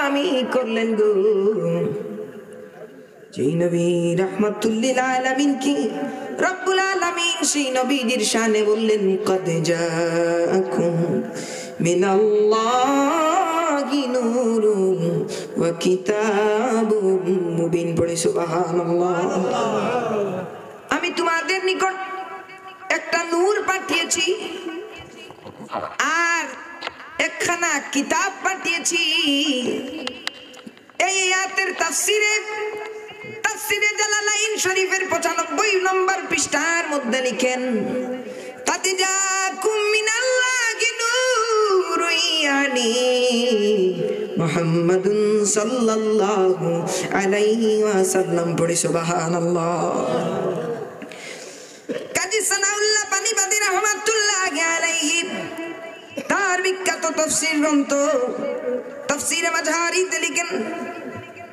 আমি করলেন গো। যেই নবী রাহমাতুল লিল আলামিন কি রব্বুল আলামিন সেই নবীর শানে বললেন কদ জাআকুম মিনাল্লাহি নূরুন ওয়া কিতাবুম মুবিন। পড়ে সুবহানাল্লাহ। আমি তোমাদের নিকট একটা নূর পাঠিয়েছি আর একখানা কিতাব পাঠিয়েছি। এই আয়াতের তাফসিরে জালালাইন শরীফের 95 নম্বর পৃষ্ঠার মধ্যে লিখেন কাদ জাআকুম মিনাল্লাহি নূরুন ইয়ানি মুহাম্মাদুন সাল্লাল্লাহু আলাইহি ওয়াসাল্লাম। পড়ে সুবহানাল্লাহ। কাজী সানাউল্লাহ পানিবাদী রাহমাতুল্লাহি আলাইহি তার বিখ্যাত তাফসীর গ্রন্থ তাফসীরে মাজহারিতে লিখেন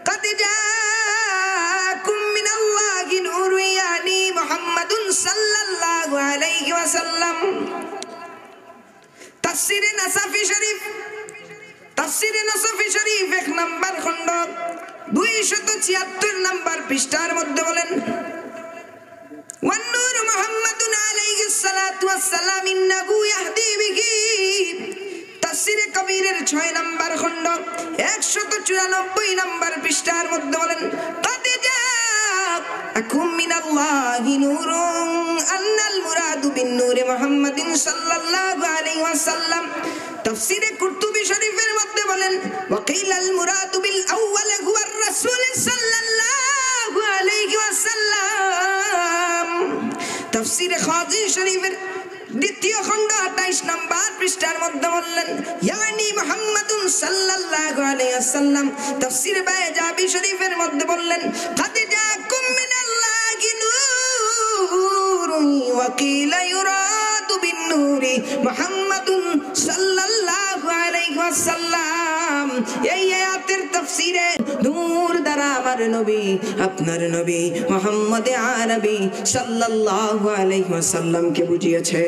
কাদ জাআকুম মিনাল্লাহি নূরুন ইয়ানি মুহাম্মাদুন সাল্লাল্লাহু আলাইহি ওয়াসাল্লাম। তাফসীরে নাসাফি শরীফ 1 নম্বর খণ্ড 276 নম্বর পৃষ্ঠার মধ্যে বলেন ওয়ান নূর মুহাম্মাদুন আলাইহিস সালাতু ওয়াস সালাম ইন্নাহু ইয়াহদি বিহি। তাফসীরে কবীরের 6 নম্বর খণ্ড 194 নম্বর পৃষ্ঠার মধ্যে বলেন কাদ জাআকুম মিনাল্লাহি নূরুন আন্নাল মুরাদু বিন নূরি মুহাম্মাদিন সাল্লাল্লাহু আলাইহি ওয়াসাল্লাম। তাফসীরে কুরতুবী শরীফের মধ্যে বলেন ওয়াকিলাল মুরাদু বিল আউয়াল হুয়ার রাসূল সাল্লাল্লাহু আলাইহি ওয়াসাল্লাম। তাফসীরে খাজি শরীফের 2য় খণ্ড 28 নম্বর পৃষ্ঠার মধ্যে বললেন ইয়ানি মুহাম্মাদুন সাল্লাল্লাহু আলাইহি ওয়াসাল্লাম। তাফসীরে বাইজাবি শরীফের মধ্যে বললেন কাদ জাআকুম মিনাল্লাহি নূরুন ওয়া কিলা ইউরাদু বিন নূরি মুহাম্মাদুন সাল্লাল্লাহু আলাইহি ওয়াসাল্লাম। এই আয়াতের তাফসীরে নূর দ্বারা আমার নবী আপনার নবী মুহাম্মদ আরবী সাল্লাল্লাহু আলাইহি ওয়াসাল্লাম কে বুঝিয়েছে।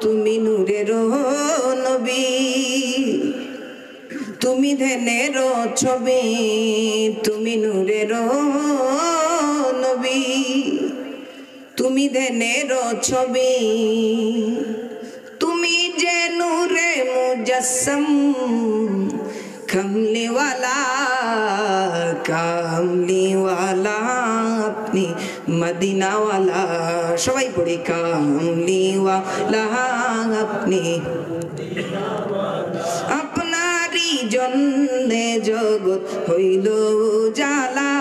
তুমি নূরের নবী তুমি ধ্যানের ছবি, তুমি নূরের নবী তুমি ধ্যানের ছবি, তুমি যে নূরে মুজাসসম কমলিওয়ালা কামলিওয়ালা আপনি মদিনাওয়ালা। সবাই পড়ি কামলিওয়ালা আপনি আপনারই জন্যে জগৎ হইল জালা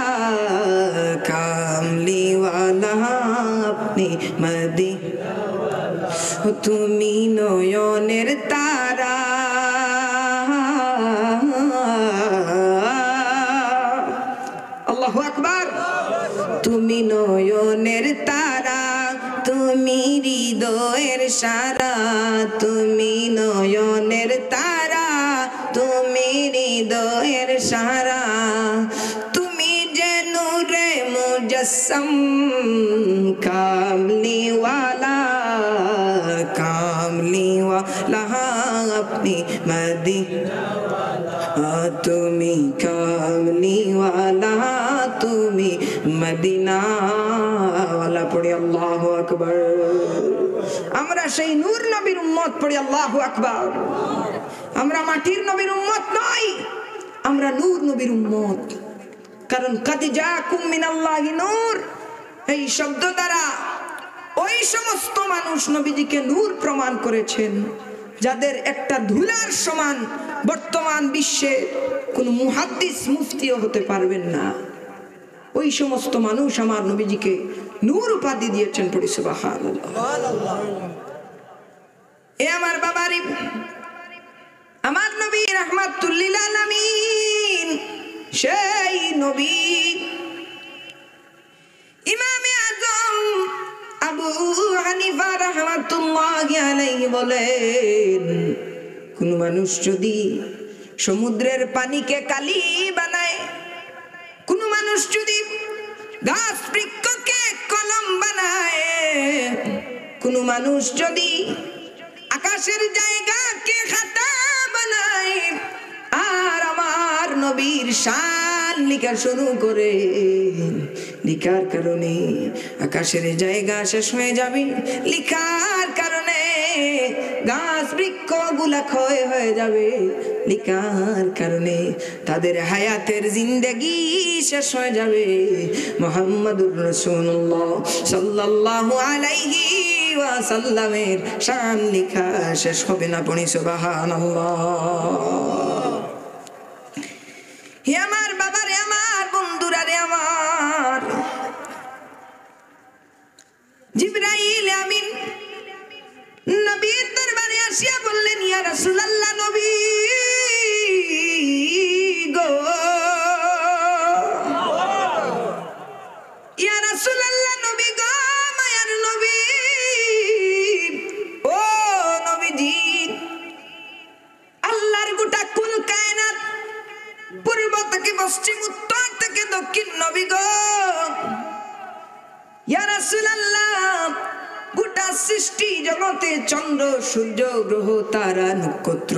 কামলিওয়ালা আপনি মদিনাওয়ালা। তুমি নয়নের তারা আল্লাহু আকবার। তুমি নয়নের তারা তুমি হৃদয়ের সারা, তুমি নয়নের তারা তুমি হৃদয়ের সারা, তুমি যে নূরে মুজাসসম কামলিওয়ালা কামলিওয়ালা আপনি মদিনাওয়ালা। তুমি কামলিওয়ালা তুমি মদিনাওয়ালা। পড়ি আল্লাহু আকবার। আমরা সেই নূর নবীর উম্মত, পড়ি আল্লাহু আকবার। আমরা মাটির নবীর উম্মত নই, আমরা নূর নবীর উম্মত। কারণ কাদ জাআকুম মিনাল্লাহি নূর এই শব্দ দ্বারা ওই সমস্ত মানুষ নবীজিকে নূর প্রমাণ করেছেন যাদের একটা ধুলার সমান বর্তমান বিশ্বে কোন মুহাদ্দিস মুফতিও হতে পারবেন না। ওই সমস্ত মানুষ আমার নবীজিকে নূর উপাধি দিয়েছেন। পড়ি সুবহানাল্লাহ। এ আমার বাবারি, আমার নবী রাহমাতুল লিল আলামিন সেই নবী ইমামে আজম আবু হানিফা রাহমাতুল্লাহি আলাইহি বলেন, কোন মানুষ যদি সমুদ্রের পানিকে কালি বানায়, কোন মানুষ যদি গাছ বৃক্ষকে কলম বানায়, কোন মানুষ যদি আকাশের জায়গাকে খাতা বানায় আর আমার নবীর শান লিখা শুরু করে, লিখার কারণে আকাশের জায়গা শেষ হয়ে যাবে, লিখার কারণে গাছ বৃক্ষ গুলা ক্ষয় হয়ে যাবে, লিখার কারণে তাদের হায়াতের জিন্দেগি শেষ হয়ে যাবে। মুহাম্মাদুর রাসূলুল্লাহ সাল্লাল্লাহু আলাইহি ওয়াসাল্লামের শান লিখা শেষ হবে না। পড়ি সুবহানাল্লাহ। হে আমার বাবা রে, আমার বন্ধুরা রে, আমার জিবরাইল আমিন নবীর দরবারে আসিয়া বললেন, ইয়া রাসূলুল্লাহ, নবী গো, ইয়া রাসূলুল্লাহ, নবী গো, মায়ার নবী, ও নবীজি, আল্লাহর গোটা কুল কায়নাত, পূর্ব থেকে পশ্চিম, উত্তর থেকে দক্ষিণ, নবী গো, ইয়া রাসূলুল্লাহ, গোটা সৃষ্টি জগতে চন্দ্র সূর্য গ্রহ তারা নক্ষত্র,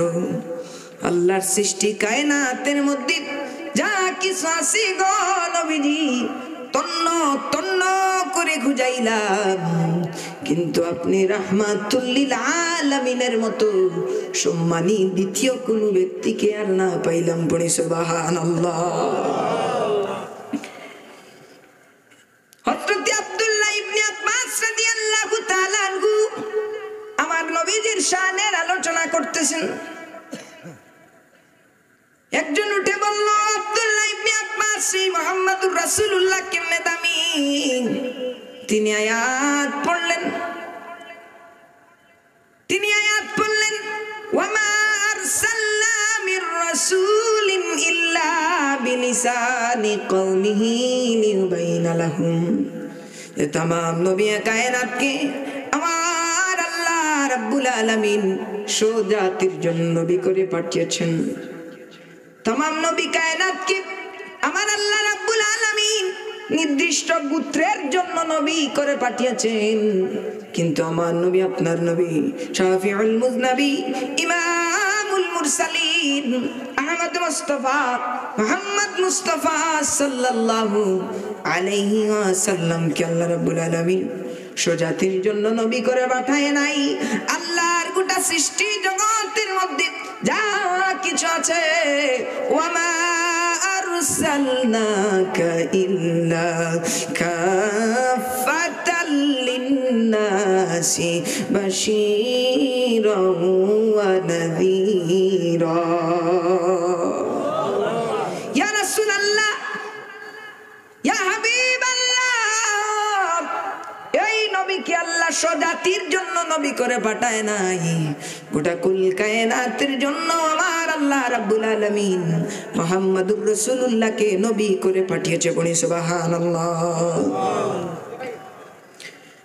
আল্লাহর সৃষ্টি কায়নাতের মধ্যে যা কিছু আছে গো নবীজি, তন্ন তন্ন করে খুঁজাইলাম, কিন্তু আপনি রাহমাতুল লিল আলামিনের মতো সম্মানী দ্বিতীয় কোন ব্যক্তিকে আর না পাইলাম। পড়ি সুবহানাল্লাহ। হযরত আব্দুল্লাহ ইবনে আব্বাস রাদিয়াল্লাহু তাআলা আনহু আমার নবীজির শানের আলোচনা করতেছেন। একজন উঠে বলল, আব্দুল্লাহ ইবনে আব্বাস, মুহাম্মাদুর রাসূলুল্লাহ কেমনে দামি। তিনি আয়াত পড়লেন, ওয়ামা আরসালনা মির রাসূলিন ইল্লা বিলিসানি কওমিহি লিয়ুবাইনা লাহুম। तमाम नबी कायनात के আমার আল্লাহ রাব্বুল আলামিন সোজাতির জন্য নবী করে পাঠিয়েছেন। तमाम নবী কায়নাতকে আমার আল্লাহ রাব্বুল আলামিন নির্দিষ্ট গোত্রের জন্য নবী করে পাঠিয়েছেন, কিন্তু আমার নবী, আপনার নবী, শাফিউল মুজনবী, ইমামুল মুরসালিন, আহমদ মুস্তাফা, মুহাম্মদ মুস্তাফা সাল্লাল্লাহু আলাইহি ওয়াসাল্লাম কে আল্লাহ রাব্বুল আলামিন সোজাতির জন্য নবী করে পাঠায় নাই। আল্লাহর গোটা সৃষ্টি জগতের মধ্যে যা কিছু আছে, ওয়ামা আরসালনাকা ইল্লা কাফাতাল লিন্নাসি বাশীরাও ওয়া নাযীরা। ইয়া রাসূলুল্লাহ, ইয়া হাবিবাল্লাহ, এই নবীকে আল্লাহ সোজাতির জন্য নবী করে পাঠায় নাই, গোটা কুল কায়নাতের জন্য আমার আল্লাহ রাব্বুল আলামিন মুহাম্মাদুর রাসূলুল্লাহকে নবী করে পাঠিয়েছে। বলি সুবহানাল্লাহ।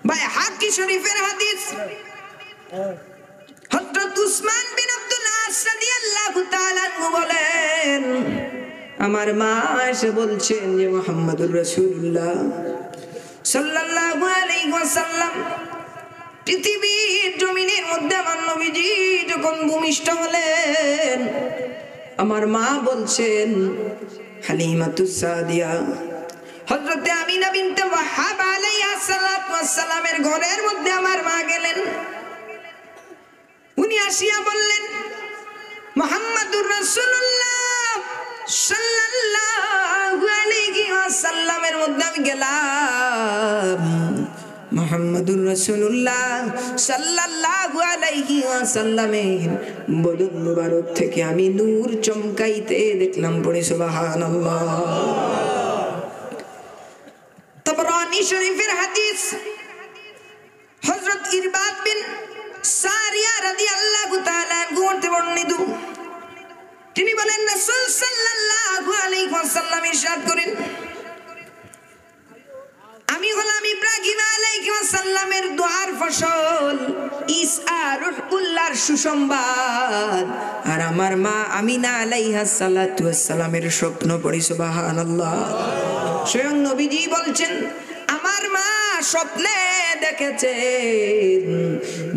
বাইহাকি শরীফের হাদিস, হযরত উসমান বিন আব্দুল আস রাদিয়াল্লাহু তাআলা আনহু বলেন, আমার মা এসে বলছেন যে মুহাম্মাদুর রাসূলুল্লাহ সাল্লাল্লাহু আলাইহি ওয়াসাল্লাম পৃথিবীর জমিনের মধ্যে আমার নবীজি যখন ভূমিষ্ঠ হলেন, আমার মা বলছেন, হালিমাতুস সাদিয়া, হযরতে আমিনা বিনতে ওয়াহাব আলাইহা সালাতু ওয়াস সালামের ঘরের মধ্যে আমার মা গেলেন। উনি আসিয়া বললেন, মুহাম্মাদুর রাসূলুল্লাহ সাল্লাল্লাহু আলাইহি ওয়াসাল্লামের মধ্যে আমি গেলাম, মুহাম্মাদুর রাসূলুল্লাহ সাল্লাল্লাহু আলাইহি ওয়াসাল্লামের বদন মুবারক থেকে আমি নূর চমকাইতে দেখলাম। পড়ে সুবহানাল্লাহ। তাবরানী শরীফের হাদিস, হযরত ইরবাদ বিন সারিয়া রাদিয়াল্লাহু তাআলা আনহু হতে বর্ণিত, তিনি বলেন, রাসূল সাল্লাল্লাহু আলাইহি ওয়াসাল্লাম ইরশাদ করেন, আমি হলাম ইব্রাহিম আলাইহিস সালামের দোয়ার ফসল, ঈসা রূহুল্লাহর সুসংবাদ, আর আমার মা আমিনা আলাইহা সালাতু ওয়াস সালামের স্বপ্ন। পড়ি সুবহানাল্লাহ। স্বয়ং নবীজি বলছেন আমার মা স্বপ্নে দেখেছেন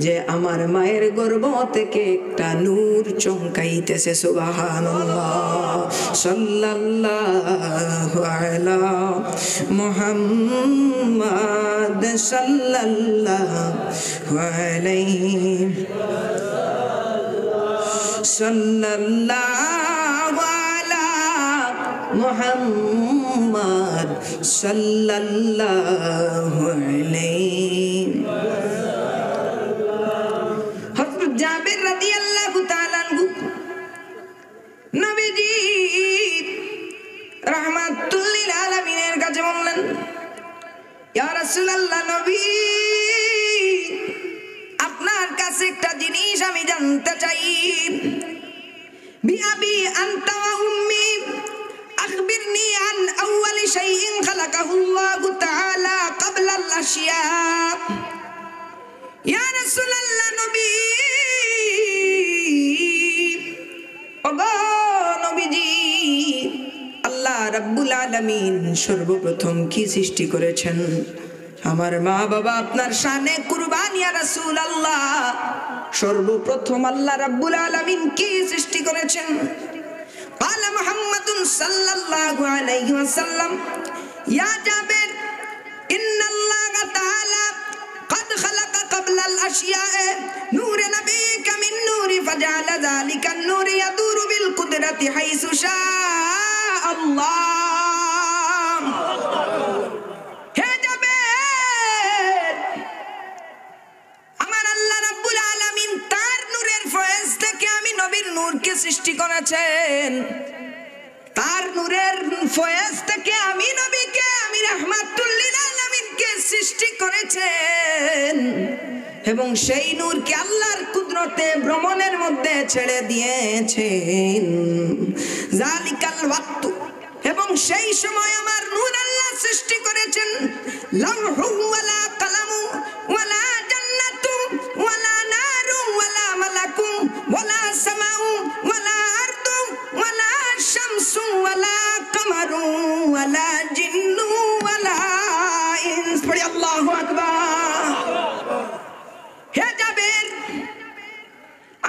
যে আমার মায়ের গর্ভ থেকে একটা নূর চমকাইতেছে। সুবহানাল্লাহ। সাল্লাল্লাহু আলা মুহাম্মাদ সাল্লাল্লাহু আলাইহি সাল্লাল্লাহু আলা মুহাম্মাদ সাল্লাল্লাহু আলাইহি। হযরত জাবের রাদিয়াল্লাহু তাআলা আনহু নবীজি রাহমাতুল লিল আলামিনের কাছে বললেন ইয়া রাসূলুল্লাহ নবী আপনার কাছে একটা জিনিস আমি জানতে চাই। বিআবি আনতা ওয়া উম্মি আখবিরনি আন আউয়ালি শাইইন খালাকাহু আল্লাহু তাআলা ক্বাবলা আল আশিয়া। ইয়া রাসূলুল্লাহ নবী ওগো নবীজি আল্লাহ রাব্বুল আলামিন সর্বপ্রথম কি সৃষ্টি করেছেন? আমার মা বাবা আপনার শানে কুরবান ইয়া রাসূলুল্লাহ। সর্বপ্রথম আল্লাহ রাব্বুল আলামিন কি সৃষ্টি করেছেন? ক্বালা মুহাম্মাদুন সাল্লাল্লাহু আলাইহি ওয়াসাল্লাম ইয়া জাবের ইন্নাল্লাহা তাআলা قد خلق قبل الاشياء نور نبيك من نور فجعل ذلك النور يدور بالقدرة حيث شاء الله। নূরকে সৃষ্টি করেছেন, তার নূরের ফয়েজ থেকে আমি নবীকে আমি রাহমাতুল লিল আলামিনকে সৃষ্টি করেছেন এবং সেই নূরকে আল্লাহর কুদরতে ভ্রমণের মধ্যে ছেড়ে দিয়েছেন। জালিকাল ওয়াক্তু এবং সেই সময় আমার নূর আল্লাহ সৃষ্টি করেছেন। লাউহু ওয়ালা কালামু ওয়ালা জান্নাতু ওয়ালা নারু ওয়ালা মালাকু ওয়ালা সামাউ ওয়ালা আরদু ওয়ালা শামসু ওয়ালা কামারু ওয়ালা জিন্নু ওয়ালা ইনস। পড়ি আল্লাহু আকবার। হে জাবের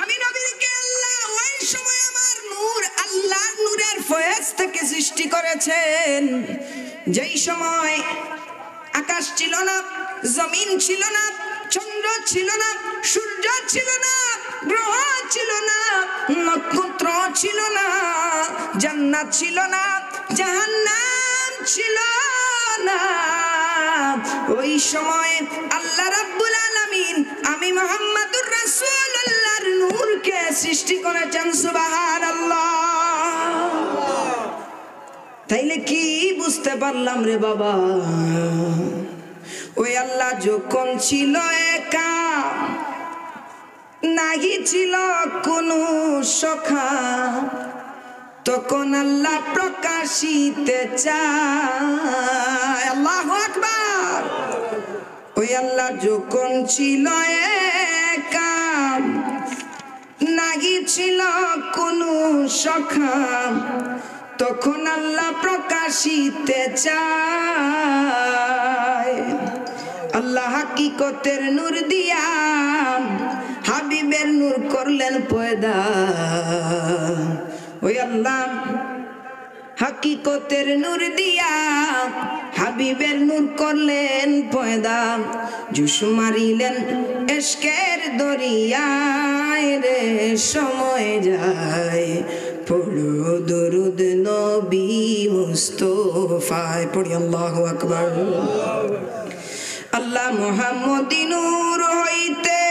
আমি নবীকে আল্লাহ ওই সময় আমার নূর আল্লাহর নূরের ফয়েজ থেকে সৃষ্টি করেছেন যেই সময় আকাশ ছিল না, জমিন ছিল না, চন্দ্র ছিল না, সূর্য ছিল না, গ্রহ ছিল না, নক্ষত্র ছিল না, জান্নাত ছিল না, জাহান্নাম ছিল না। ওই সময় আল্লাহ রাব্বুল আলামিন আমি মুহাম্মাদুর রাসূলুল্লাহর নূরকে সৃষ্টি করেছেন। সুবহানাল্লাহ। তাইলে কি বুঝতে পারলাম রে বাবা? ওই আল্লাহ যখন ছিল একা, নাহি ছিল কোনো সখা, তখন আল্লাহ প্রকাশিতে চায়। আল্লাহু আকবার। ওই আল্লাহ যখন ছিল একা, নাহি ছিল কোনো সখা, তখন আল্লাহ প্রকাশিতে চায়। আল্লাহ হাকিকতের নূর দিয়া হাবিবের নূর করলেন পয়দা। ওই আল্লাহ হাকিকতের নূর দিয়া হাবিবের নূর করলেন পয়দা। জুস মারিলেন ইশকের দরিয়ায় রে, সময় যায় পড়ো দরুদ নবী মুস্তাফায়। পড়ি আল্লাহু আকবার। আল্লাহ মুহাম্মদি নূর হইতে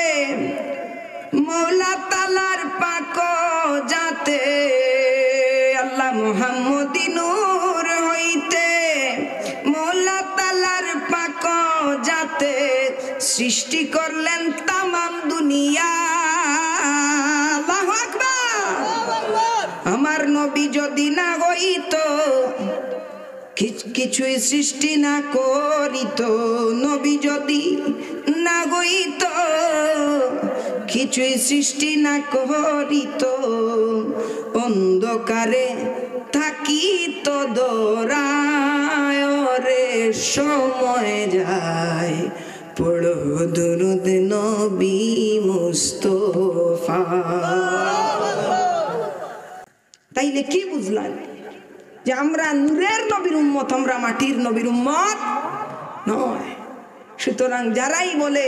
মওলা তাআলার পাক যাতে, আল্লাহ মুহাম্মদি নূর হইতে মওলা তাআলার পাক যাতে সৃষ্টি করলেন তামাম দুনিয়া। আল্লাহু আকবার। আমার নবী যদি না হইতো, কিছুই সৃষ্টি না করিত, নবী যদি না হইত, কিছুই সৃষ্টি না করিত, অন্ধকারে থাকিত দরায় সময় যায় পড়ো দুরুদ নবী মুস্তাফা। তাইলে কি বুঝলাম যে আমরা নূরের নবীর উম্মত, আমরা মাটির নবীর উম্মত নয়। সুতরাং যারাই বলে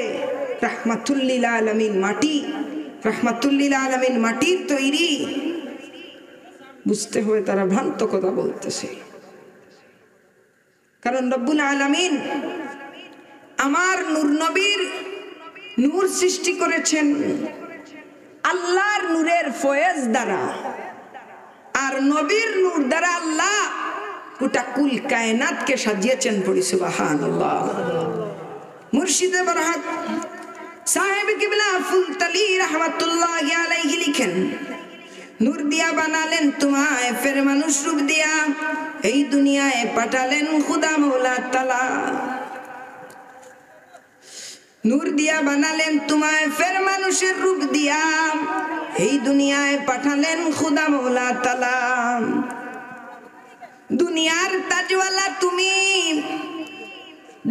রাহমাতুল লিল আলামিন মাটি, রাহমাতুল লিল আলামিন মাটির তৈরি, বুঝতে হবে তারা ভ্রান্ত কথা বলতেছে। কারণ রব্বুল আলামিন আমার নূর নবীর নূর সৃষ্টি করেছেন আল্লাহর নূরের ফয়েজ দ্বারা, আর নবীর নূর দ্বারা আল্লাহ গোটা কুল কায়নাতকে সাজিয়েছেন। পড়ি সুবহানাল্লাহ। মুর্শিদে বরহক সাহেব কিবলা ফুলতলি রাহমাতুল্লাহি আলাইহি লিখেন, নূর দিয়া বানালেন তোমায়, ফের মানুষ রূপ দিয়া এই দুনিয়ায় পাঠালেন খুদা মৌলা তাআলা। নূর দিয়া বানালেন তোমায়, ফের মানুষের রূপ দিয়া এই দুনিয়ায় পাঠালেন খুদা মৌলা তাআলা। দুনিয়ার তাজওয়ালা তুমি,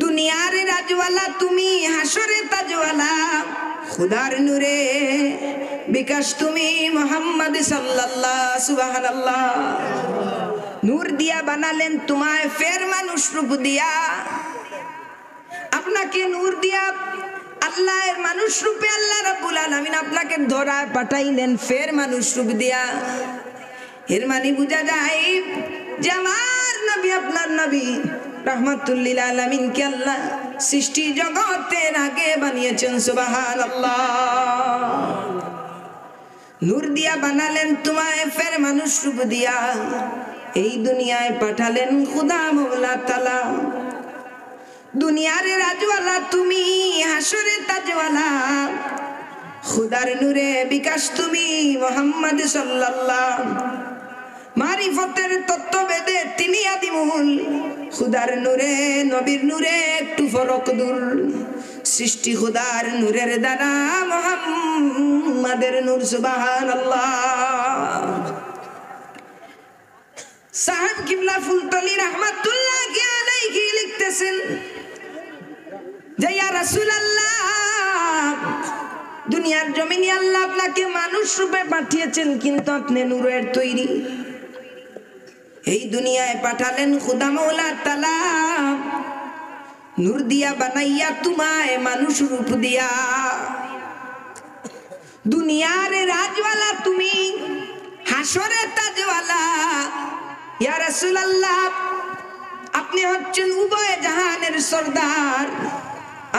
দুনিয়ার রাজওয়ালা তুমি, হাসরে তাজওয়ালা, খুদার নূরে বিকাশ তুমি মুহাম্মদ সাল্লাল্লাহু সুবহানাল্লাহ। নূর দিয়া বানালেন তোমায়, ফের মানুষ রূপ দিয়া। আপনাকে নূর দিয়া আল্লাহর মানুষ রূপে আল্লাহ রাব্বুল আলামিন আপনাকে ধরা পাঠাইলেন ফের মানুষ রূপ দিয়া। এর মানে বোঝা যায় যে আমার নবী, আপনার নবী রাহমাতুল লিল আলামিন কে আল্লাহ সৃষ্টি জগতের আগে বানিয়েছেন। সুবহানাল্লাহ। নূর দিয়া বানালেন তোমায়, ফের মানুষ রূপ দিয়া এই দুনিয়ায় পাঠালেন খুদা মৌলা তাআলা। দুনিয়ার রাজওয়ালা তুমি, হাসরে তাজওয়ালা, খুদার নূরে বিকাশ তুমি মুহাম্মদ সাল্লাল্লাহু। মারিফতের তত্ত্ব বেদে তিনি আদিমূল, খুদার নূরে নবীর নূরে একটু ফরক দূর। সৃষ্টি খুদার নূরের দ্বারা মুহাম্মাদের নূর। সুবহানাল্লাহ। সাহেব কিবলা ফুলতলি রাহমাতুল্লাহি আলাইহি লিখতেছেন যে ইয়া রাসূলুল্লাহ, দুনিয়ার জমিনে আল্লাহ আপনাকে মানুষ রূপে পাঠিয়েছেন, কিন্তু আপনি নূরের তৈরি। এই দুনিয়ায় পাঠালেন খুদা মৌলা তাআলা, নূর দিয়া বানাইয়া তোমায় মানুষ রূপ দিয়া। দুনিয়ার রাজওয়ালা তুমি, হাসরে তাজওয়ালা। ইয়া রাসূলুল্লাহ, আপনি হচ্ছেন উভয় জাহানের সরদার।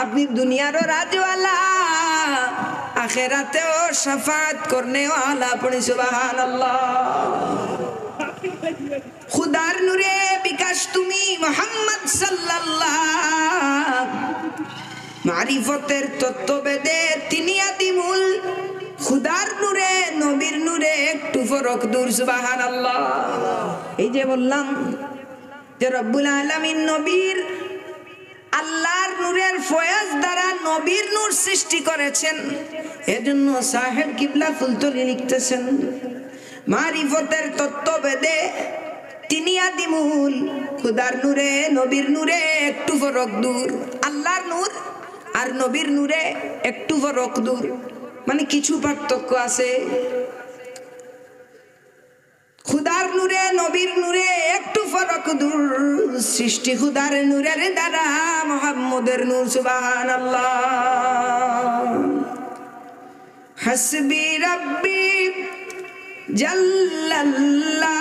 আপনি দুনিয়ারও রাজওয়ালা, আখিরাতেও শাফাত করনে ওয়ালা। পড়ি সুবহানাল্লাহ। খুদার নূরে বিকাশ তুমি মুহাম্মদ সাল্লাল্লাহু। মারিফতের তত্ত্ব বেদে তিনি আদিমূল, খুদার নূরে নবীর নূরে একটু ফরক দূর। সুবহানাল্লাহ। এই যে বললাম যে রব্বুল আলামিন নবীর আল্লাহর নূরের ফয়েজ দ্বারা নবীর নূর সৃষ্টি করেছেন। এজন্য সাহেব কিবলা ফুলতলি লিখতেছেন, মারিফতের তত্ত্ব বেদে তিনি আদিমূল, খুদার নূরে নবীর নূরে একটু ফরক দূর। আল্লাহর নূর আর নবীর নূরে একটু ফরক দূর, মানে কিছু পার্থক্য আছে। খুদার নূরে নবীর নূরে একটু ফরক দূর। সৃষ্টি খুদার নূরের দ্বারা মুহাম্মদের নূর। সুবহানাল্লাহ। হাসবি রাব্বি জাল্লাল্লাহ,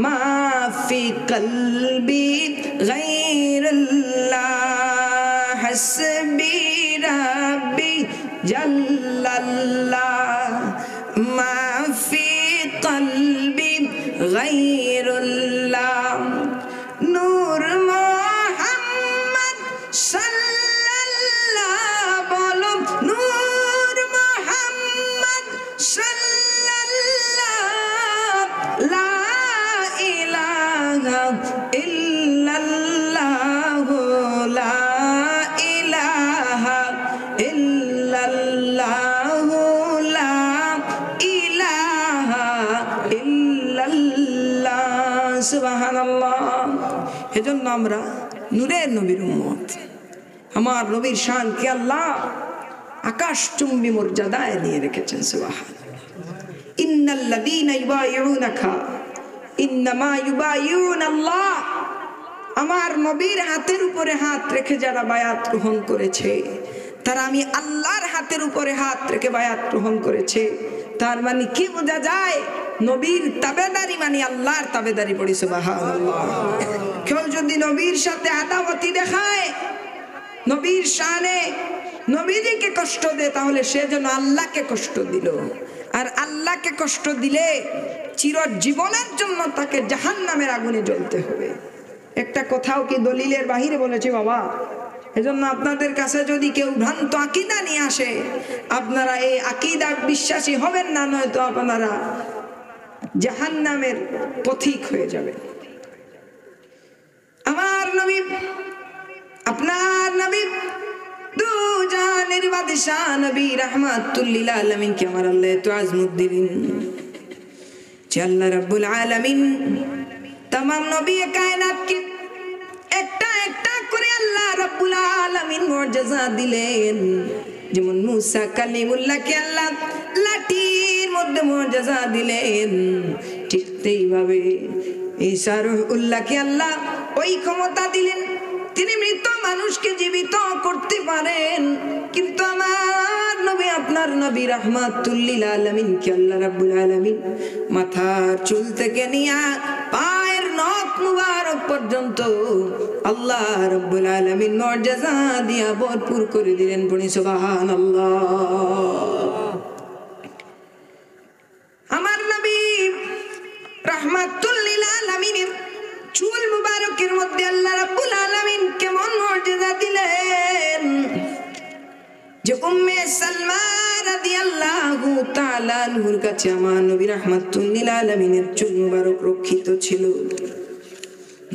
মা ফি কলবি গায়রুল্লাহ। হাসবি রাব্বি জাল্লাল্লাহ, মা ফি কলবি গায়রুল্লাহ। নূর মুহাম্মদ সাল্লাল্লাহু, বলো নূর মুহাম্মদ সাল্লাল্লাহু। লা ইলাহা ইল্লাল্লাহ, লা ইলাহা ইল্লাল্লাহ, লা ইলাহা ইল্লাল্লাহ। সুবহানাল্লাহ। সুবহানাল্লাহ। এজন্য আমরা নূরের নবীর উম্মত। আমার নবীর শান কে আল্লাহ আকাশচুম্বী মর্যাদায় নিয়ে রেখেছেন। সুবহানাল্লাহ। ইন্নাল্লাযীনা ইউবাইউনাকা ইন্নামা ইউবাইউনাল্লাহ। আমার নবীর হাতের উপরে হাত রেখে যারা বায়াত গ্রহণ করেছে তারা আমি আল্লাহর হাতের উপরে হাত রেখে বায়াত গ্রহণ করেছে। তার মানে কি বোঝা যায়? নবীর তাবেদারি মানে আল্লাহর তাবেদারি পড়ি। সুবহানাল্লাহ। কেউ যদি নবীর সাথে আদাওয়াতি দেখায়, নবীর শানে নবীজিকে কষ্ট দেয়, তাহলে সে যেন আল্লাহকে কষ্ট দিল। আর আল্লাহকে কষ্ট দিলে চিরজীবনের জন্য তাকে জাহান্নামের আগুনে জ্বলতে হবে। একটা কথাও কি দলিলের বাহিরে বলেছি বাবা? এজন্য আপনাদের কাছে যদি কেউ ভ্রান্ত আকীদা নিয়ে আসে, আপনারা এই আকীদা বিশ্বাসী হবেন না, নয়তো আপনারা জাহান্নামের পথিক হয়ে যাবেন। আমার নবী, আপনার নবী, দু জাহানের বাদশা নবী রাহমাতুল লিল আলামিন কে আমার আল্লাহ তো আজমত দিলেন যে আল্লাহ রাব্বুল আলামিন तमाम नबी कायनात के একটা একটা করে আল্লাহ রাব্বুল আলামিন মুআজিজা দিলেন। যেমন মুসা কালিমুল্লাহকে আল্লাহ লাঠির মধ্যে মুআজিজা দিলেন, ঠিক তেইভাবে ঈসা রূহুল্লাহকে আল্লাহ ওই ক্ষমতা দিলেন। তিনি মৃত মানুষকে জীবিত করতে পারেন। কিন্তু আমার নবী, আপনার নবী রাহমাতুল লিল আলামিন কে আল্লাহ রাব্বুল আলামিন মাথার চুল থেকে নিয়ে পায়ের নখ মুবারক পর্যন্ত আল্লাহ রাব্বুল আলামিন মুআজিজা দিয়া ভরপুর করে দিলেন। পড়ি সুবহানাল্লাহ। আমার নবী রাহমাতুল লিল আলামিনের চুল মুবারকের মধ্যে আল্লাহ রাব্বুল আলামিন কেমন মুআজিজা দিলেন যে উম্মে সালমা রাদিয়াল্লাহু তাআলা আনহুর কাছে আমার নবী রাহমাতুল লিল আলামিনের চুল মুবারক রক্ষিত ছিল।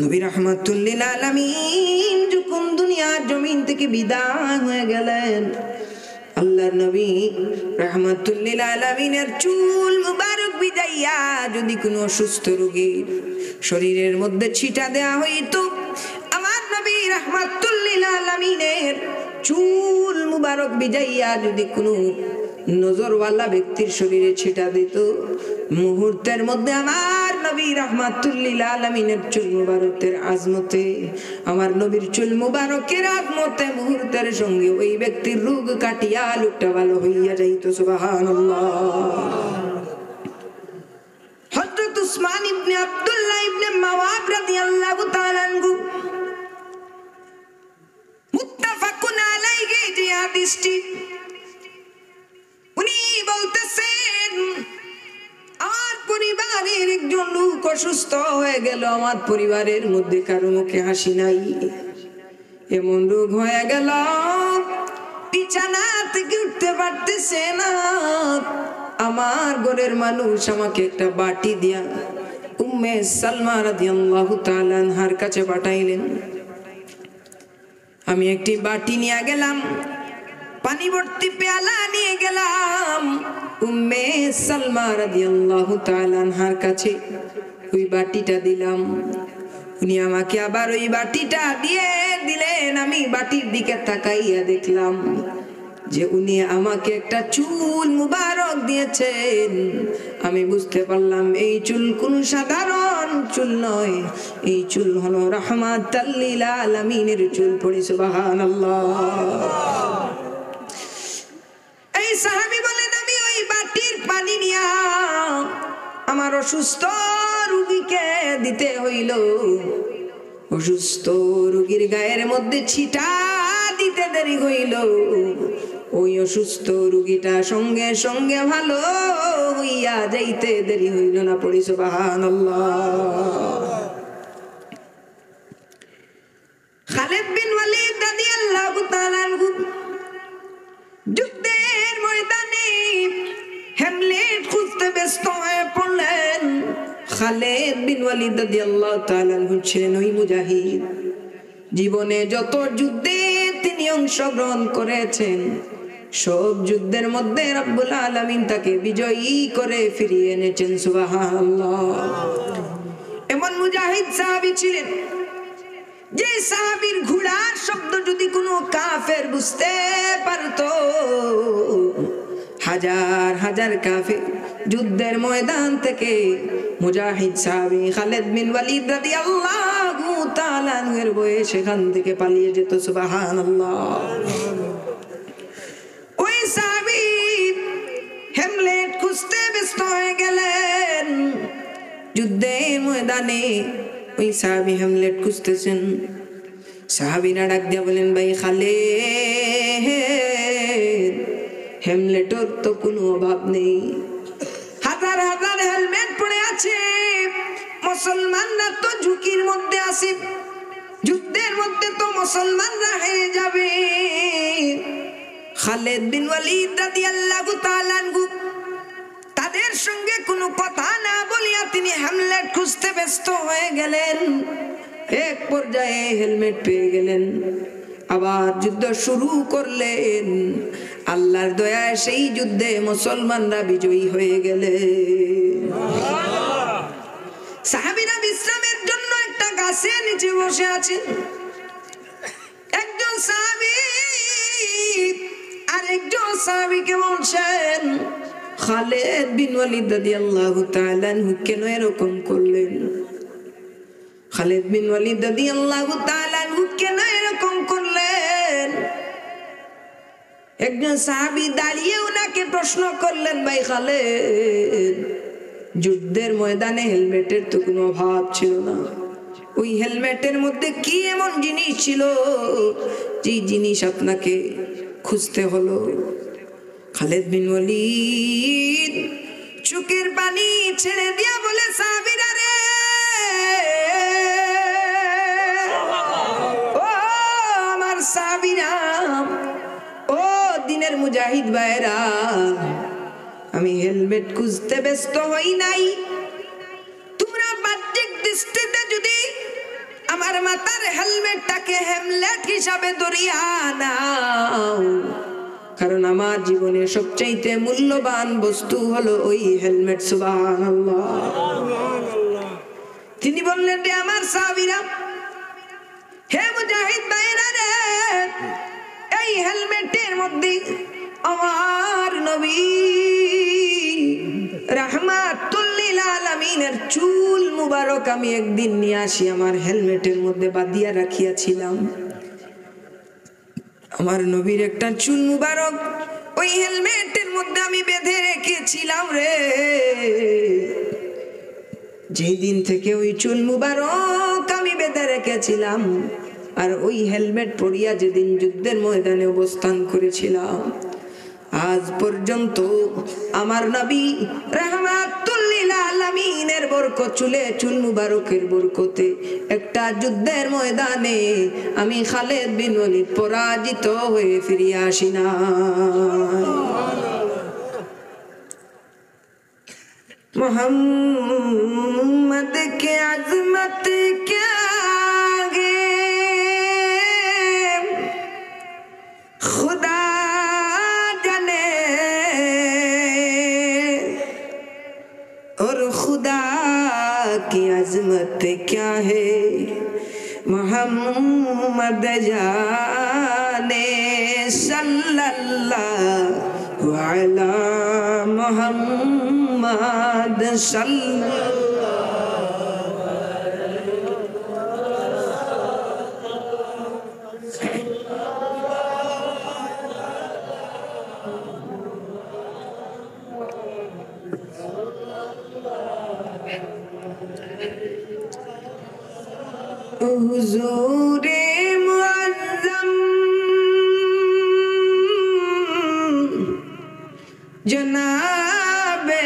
নবী রাহমাতুল লিল আলামিন যখন দুনিয়ার জমিন থেকে বিদায় হয়ে গেলেন, আল্লাহর নবী রাহমাতুল লিল আলামিনের চুল মুবারক বিজাইয়া যদি কোনো অসুস্থ রোগীর শরীরের মধ্যে ছিটা দেয়া হইতো, আমার নবী রাহমাতুল লিল আলামিনের চুল মুবারক বিজাইয়া যদি কোনো নজরওয়ালা ব্যক্তির শরীরে ছিটা দিত, মুহূর্তের মধ্যে আমার নবী রাহমাতুল লিল আলামিনের চুল মুবারকের আজমতে, আমার নবীর চুল মুবারকের আজমতে মুহূর্তের সঙ্গে ওই ব্যক্তির রোগ কাটিয়া লোকটা ভালো হইয়া যাইত। সুবহানাল্লাহ। হযরত উসমান ইবনে আব্দুল্লাহ ইবনে মাওয়াব রাদিয়াল্লাহু তাআলা আনহু মুত্তাফাকুন আলাইহি যে হাদিসটি, উনি বলতেছেন আমার পরিবারের একজন লোক অসুস্থ হয়ে গেল, আমার পরিবারের মধ্যে কারো মুখে হাসি নাই, এমন রোগ হয়ে গেল বিছানা থেকে উঠতে পারতেছে না। আমার ঘরের মানুষ আমাকে একটা বাটি দিয়া উম্মে সালমা রাদিয়াল্লাহু তাআলা আনহার কাছে পাঠাইলেন। আমি একটি বাটি নিয়ে গেলাম, পানি ভর্তি পেয়ালা নিয়ে গেলাম উম্মে সালমা রাদিয়াল্লাহু তাআলা আনহার কাছে, ওই বাটিটা দিলাম। উনি আমাকে আবার ওই বাটিটা দিয়ে দিলেন। আমি বাটির দিকে তাকাইয়া দেখলাম যে উনি আমাকে একটা চুল মুবারক দিয়েছেন। আমি বুঝতে পারলাম এই চুল কোন সাধারণ চুল নয়, এই চুল হলো রাহমাতাল লিল আলামিনের চুল। পড়ি সুবহানাল্লাহ। এই সাহাবী বলেন আমি ওই বাটির পানি নিয়া আমার অসুস্থ রোগীকে দিতে হইল। অসুস্থ রোগীর গায়ের মধ্যে ছিটা দিতে দেরি হইল। ওই অসুস্থ রোগীটা সঙ্গে সঙ্গে ভালো হইয়া যাইতে দেরি হইল না। পড়ি সুবহানাল্লাহ। খালিদ বিন ওয়ালিদ রাদিয়াল্লাহু তাআলা আনহু যুদ্ধের ময়দানে হেমলেট খুঁজতে ব্যস্ত হয়ে পড়লেন। খালিদ বিন ওয়ালিদ রাদিয়াল্লাহু তাআলা আনহু ছিলেন ওই মুজাহিদ, জীবনে যত যুদ্ধে তিনি অংশগ্রহণ করেছেন সব যুদ্ধের মধ্যে রব্বুল আলামিন তাকে বিজয়ী করে ফিরিয়ে এনেছেন। সুবহানাল্লাহ। এমন মুজাহিদ সাহাবী ছিলেন যে সাহাবীর ঘোড়ার শব্দ যদি কোনো কাফের বুঝতে পারতো, হাজার হাজার কাফের যুদ্ধের ময়দান থেকে মুজাহিদ সাহাবী খালিদ বিন ওয়ালিদ রাদিয়াল্লাহু তাআলা এর বয়ে সেখান থেকে পালিয়ে যেত। সুবহানাল্লাহ। ওই সাহাবী হেমলেট খুঁজতে ব্যস্ত হয়ে গেলেন যুদ্ধের ময়দানে। ওই সাহাবী হেমলেট খুঁজতেছেন। সাহাবীরা ডাক দিয়া বলেন, ভাই খালিদ, হেমলেটের তো কোনো অভাব নেই, হাজার হাজার হেলমেট পড়ে আছে, মুসলমানরা তো ঝুঁকির মধ্যে আছে, যুদ্ধের মধ্যে তো মুসলমানরা হেরে যাবে। খালিদ বিন ওয়ালিদ রাদিয়াল্লাহু তাআলা আনহু তাদের সঙ্গে কোনো কথা না বলিয়া তিনি হেলমেট খুঁজতে ব্যস্ত হয়ে গেলেন। এক পর্যায়ে হেলমেট পেয়ে গেলেন, আবার যুদ্ধ শুরু করলেন। আল্লাহর দয়ায় সেই যুদ্ধে মুসলমানরা বিজয়ী হয়ে গেলেন। সাহাবীরা বিশ্রামের জন্য একটা গাছের নিচে বসে আছেন। একজন সাহাবী আরেকজন সাহাবীকে বলছেন, খালিদ বিন ওয়ালিদ রাদিয়াল্লাহু তাআলা আনহু কেন এরকম করলেন? খালিদ বিন ওয়ালিদ রাদিয়াল্লাহু তাআলা আনহু কেন এরকম করলেন? একজন সাহাবী দাঁড়িয়ে ওনাকে প্রশ্ন করলেন, ভাই খালিদ, যুদ্ধের ময়দানে হেলমেটের তো কোনো অভাব ছিল না, ওই হেলমেটের মধ্যে কি এমন জিনিস ছিল যে জিনিস আপনাকে খুঁজতে হলো? খালিদ বিন ওয়ালিদ চোখের পানি ছেড়ে দিয়া বলে, সাহাবীরা রে, ও আমার সাহাবীরা, ও দিনের মুজাহিদ ভাইরা, আমি হেলমেট খুঁজতে ব্যস্ত হই নাই। তোমরা বাহ্যিক দৃষ্টিতে যদি আমার মাথার হেলমেটটাকে হেমলেট হিসাবে ধরিয়া নাও, কারণ আমার জীবনের সবচাইতে মূল্যবান বস্তু হলো ওই হেলমেট। সুবহানাল্লাহ। তিনি বললেন, রে আমার সাহাবীরা, হে মুজাহিদ ভাইরা রে, এই হেলমেটের মধ্যে আমার নবী রাহমাতুল লিল আলামিনের চুল মুবারক আমি একদিন নিয়ে আসি আমার হেলমেটের মধ্যে বাঁধিয়া রাখিয়াছিলাম। আমার নবীর একটা চুল মুবারক ওই হেলমেটের মধ্যে আমি বেঁধে রেখেছিলাম রে। যেই দিন থেকে ওই চুল মুবারক আমি বেঁধে রেখেছিলাম, আর ওই হেলমেট পরিয়া যেদিন যুদ্ধের ময়দানে অবস্থান করেছিলাম, আজ পর্যন্ত আমার নবী রাহমাতুল লিল আলামিনের বরকত, চুল মুবারকের বরকতে একটা যুদ্ধের ময়দানে আমি খালিদ বিন ওয়ালিদ পরাজিত হয়ে ফিরে আসি না। मोहम्मद के अजमत क्या गे, खुदा जाने और खुदा की अजमत क्या है, मोहम्मद जाने सल्लल्लाहु अलैहि मोहम्मद हुजूरे मुअज्जम जनाबे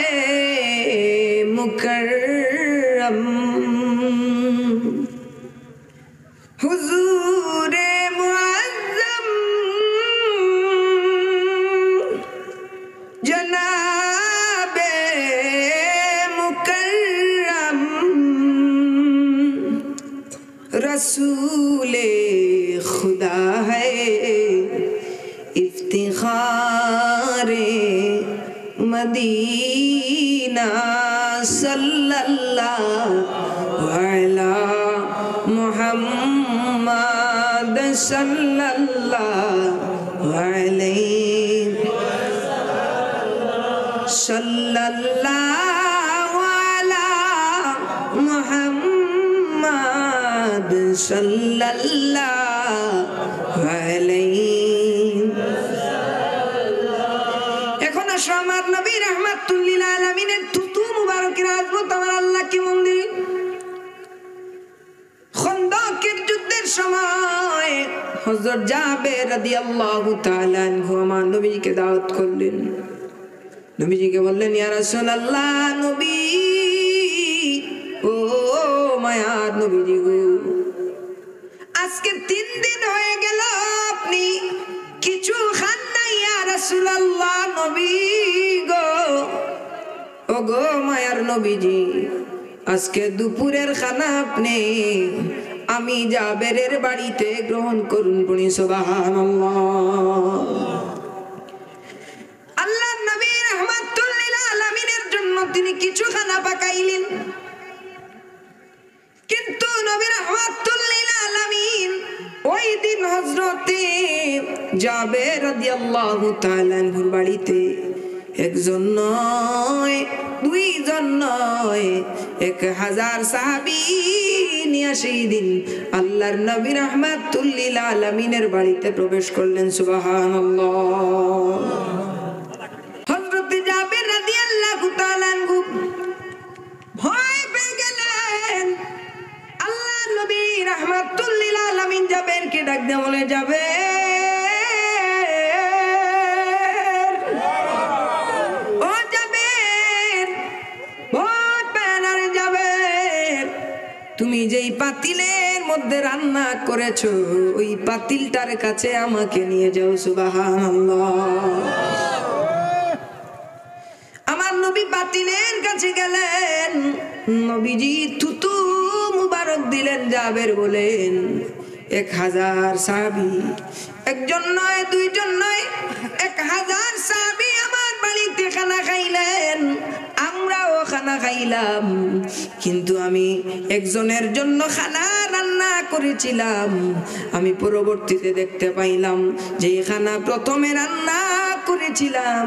मुकर्रम, हुजूरे मुअज्जम जनाबे मुकर्रम, रसूले खुदा है इफ्तिखारे मदीना सल्लल्लाहु মুহাম্মাদ সাল্লাল্লাহু আলাইহি সাল্লাল্লাহু আলা মুহাম্মাদ সাল্লাল্লাহু আলাইহি। এখন আসো আমার নবী রাহমাতুল লিল আলামিনের থুতু মুবারকের আজমত আমার আল্লাহ কেমন দিলেন। খন্দকের যুদ্ধের সময় হযরত জাবের রাদিয়াল্লাহু তাআলা আনহু আমার নবীকে দাওয়াত করলেন। নবীজিকে বললেন, ইয়া রাসূলুল্লাহ, নবী ও মায়ার নবীজি গো, আজকে 3 দিন হয়ে গেল আপনি কিছু খান নাই। ইয়া রাসূলুল্লাহ, নবী গো, ও গো মায়ার নবীজি, আজকে দুপুরের খানা আপনি আমি জাবেরের বাড়িতে গ্রহণ করুন। পড়ি সুবহানাল্লাহ। আল্লাহর নবী রাহমাতুল লিল আলামিনের জন্য তিনি কিছু খানা পাকাইলেন, কিন্তু নবী রাহমাতুল লিল আলামিন ওই দিন হযরতে জাবের রাদিয়াল্লাহু তাআলা আনহুর বাড়িতে একজন নয়, 2 জন নয়, 1000 সাহাবী নিয়ে সেই দিন আল্লাহর নবী রাহমাতুল লিল আলামিনের বাড়িতে প্রবেশ করলেন। সুবহানাল্লাহ। হযরতে জাবের রাদিয়াল্লাহু তাআলা আনহু ভয় পেয়ে গেলেন। আল্লাহর নবী রাহমাতুল লিল আলামিন জাবেরকে ডাক দিয়ে বলে, তুমি যেই পাতিলের মধ্যে রান্না করেছো ওই পাতিলটার কাছে আমাকে নিয়ে যাও। সুবহানাল্লাহ। আমার নবী পাতিলের কাছে গেলেন, নবীজি থুতু মুবারক দিলেন। জাবের বলেন, 1000 সাহাবী, একজন নয়, 2 জন নয়, 1000 সাহাবী আমার বাড়িতে খানা খাইলেন, আমরাও খানা খাইলাম, কিন্তু আমি একজনের জন্য খানা রান্না করেছিলাম। আমি পরবর্তীতে দেখতে পাইলাম যে খানা প্রথমে রান্না করেছিলাম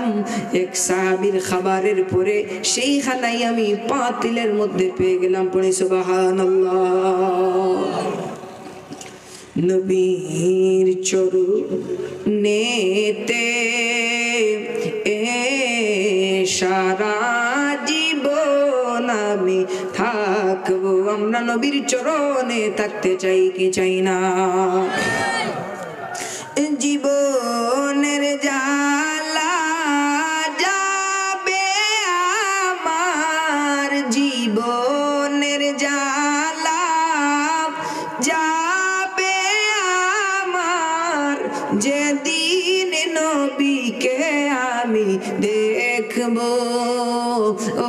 1 সাহাবীর খাবারের পরে সেই খানাই আমি পাতিলের মধ্যে পেয়ে গেলাম। পড়ি সুবহানাল্লাহ। নবীর চরণেতে সারা জীবন আমি থাকবো। আমরা নবীর চরণে থাকতে চাই কি চাই না? জীবনের জ্বালা যাবে আমার, জীবনের জ্বালা যাবে আমার, যেদিন নবীকে আমি দেখবো। ও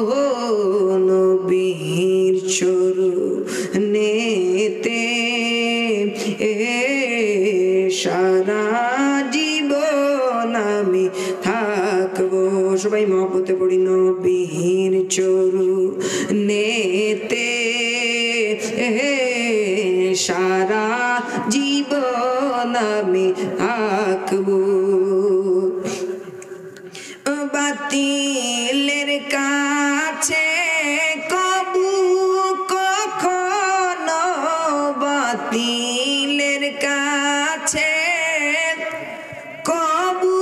নবীর চরণেতে সারা জীবন আমি থাকবো। সবাই মহব্বতে পড়ি, নবীর চরণেতে সারা জীবন আমি থাকবো। বাতিলের কাছে কবু কখনো, বাতিলের কাছে কবু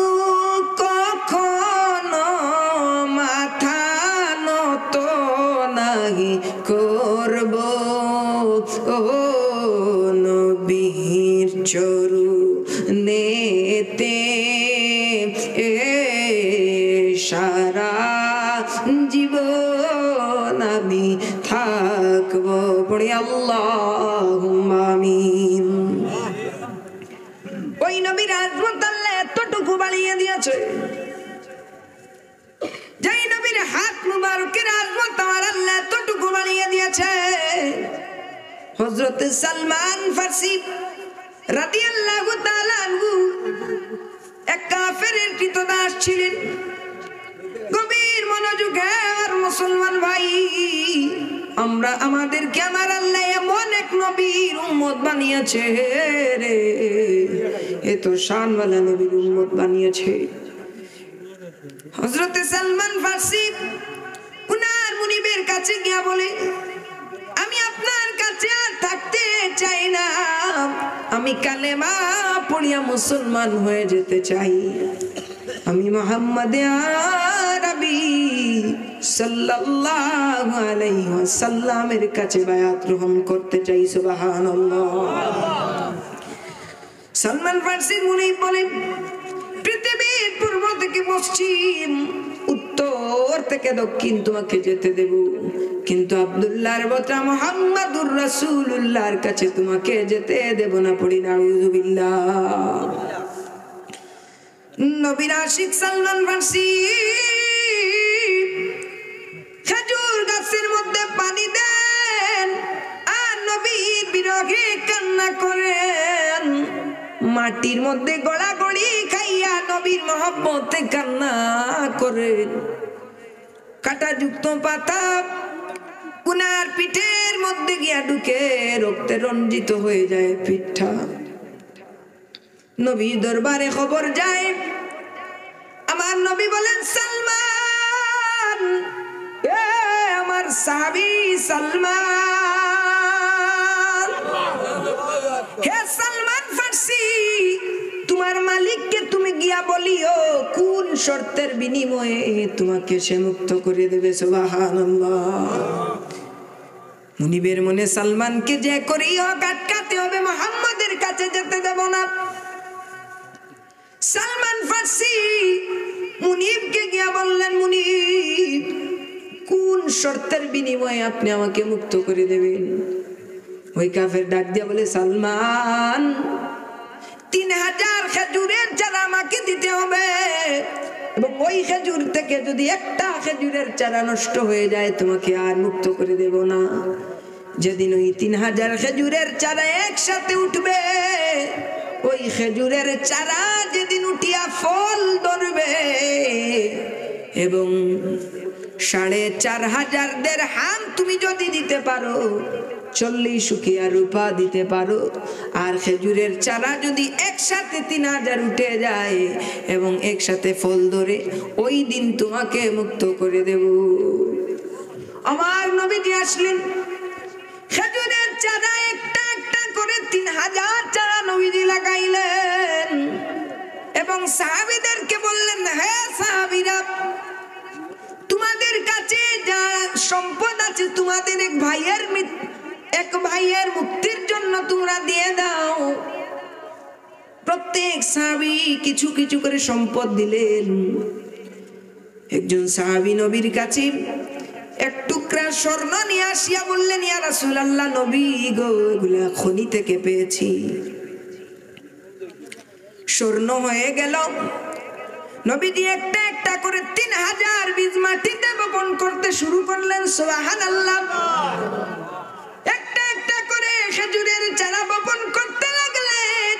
কখনো মাথা নত নাহি করব। ও নবীর চরণেতে সারা জীবন আমি থাকবো। পড়ি আল্লাহুম্মা আমিন। ওই নবীর আজমত আল্লাহ এতটুকু বাড়িয়ে দিয়েছে, যেই নবীর হাত মুবারকের আজমত আমার আল্লাহ এতটুকু বাড়িয়ে দিয়েছে। হযরত সালমান ফারসি রাদিয়াল্লাহু তাআলা আনহু এক কাফেরের কৃতদাস ছিলেন। গভীর মনোযোগে আর মুসলমান ভাই, আমরা আমাদেরকে আমার আল্লাহ এমন এক নবীর উম্মত বানিয়েছে রে, এত শানওয়ালা নবীর উম্মত বানিয়েছে। হযরতে সালমান ফারসি উনার মুনিবের কাছে গিয়া বলে, আমি আপনার কাছে আর থাকতে চাই না, আমি কালেমা পড়িয়া মুসলমান হয়ে যেতে চাই, আমি মুহাম্মদ আরবি সাল্লাল্লাহু আলাইহি ওয়াসাল্লামের কাছে বায়াত গ্রহণ করতে চাই। সুবহানাল্লাহ। সালমান ফারসির মুনিব বলে, পৃথিবীর পূর্ব থেকে পশ্চিম, উত্তর থেকে দক্ষিণ তোমাকে যেতে দেব, কিন্তু আব্দুল্লাহর বতা মুহাম্মাদুর রাসূলুল্লাহর কাছে তোমাকে যেতে দেব না। পড়ি নাউযুবিল্লাহ। নবীর আশিক সালমান ফারসি খেজুর গাছের মধ্যে পানি দেন আর নবীর বিরহে কান্না করেন, মাটির মধ্যে গড়াগড়ি খাইয়া নবীর মহব্বতে কান্না করেন। কাঁটাযুক্ত পাতা উনার পিঠের মধ্যে গিয়া ঢুকে রক্তে রঞ্জিত হয়ে যায় পিঠটা। নবী দরবারে খবর যায়, আমার নবী বলেন, সালমান, এ আমার সাহাবী সালমান, হে সালমান ফারসি, তোমার মালিককে তুমি গিয়া বলিও কোন শর্তের বিনিময়ে তোমাকে সে মুক্ত করে দেবে। সুবহানাল্লাহ। মুনিবের মনে সালমানকে যে করেই হোক আটকাতে হবে, মুহাম্মাদের কাছে যেতে দেব না। সালমান ফারসি মুনিবকে গিয়া বললেন, মুনিব, কোন শর্তের বিনিময়ে আপনি আমাকে মুক্ত করে দেবেন? ওই কাফের ডাক দিয়া বলে, সালমান, 3000 খেজুরের চারা আমাকে দিতে হবে, এবং ওই খেজুর থেকে যদি একটা খেজুরের চারা নষ্ট হয়ে যায় তোমাকে আর মুক্ত করে দেব না। যেদিন ওই 3000 খেজুরের চারা একসাথে উঠবে, ওই খেজুরের চারা যেদিন উঠিয়া ফল ধরবে এবং 4500 দিরহাম তুমি যদি দিতে পারো, 40 শুকিয়া রূপা দিতে পারো, আর খেজুরের চারা যদি একসাথে 3000 উঠে যায় এবং একসাথে ফল ধরে, ওই দিন তোমাকে মুক্ত করে দেব। আমার নবীজি আসলেন, খেজুরের চারা একটা একটা করে 3000 চারা নবীজি লাগাইলেন এবং সাহাবীদেরকে বললেন, হে সাহাবীরা, তোমাদের কাছে যা সম্পদ আছে তোমাদের এক ভাইয়ের মুক্তির জন্য তোমরা দিয়ে দাও। প্রত্যেক সাহাবী কিছু কিছু করে সম্পদ দিলেন। একজন সাহাবী নবীর কাছে এক টুকরা স্বর্ণ নিয়ে আসিয়া বললেন, ইয়া রাসূলুল্লাহ, নবী গো, এগুলা খনি থেকে পেয়েছি। স্বর্ণ হয়ে গেল। নবীজি একটা একটা করে 3000 বীজ মাটিতে বপন করতে শুরু করলেন। সুবহানাল্লাহ। একটা একটা করে খেজুরের চারা বপন করতে লাগলেন।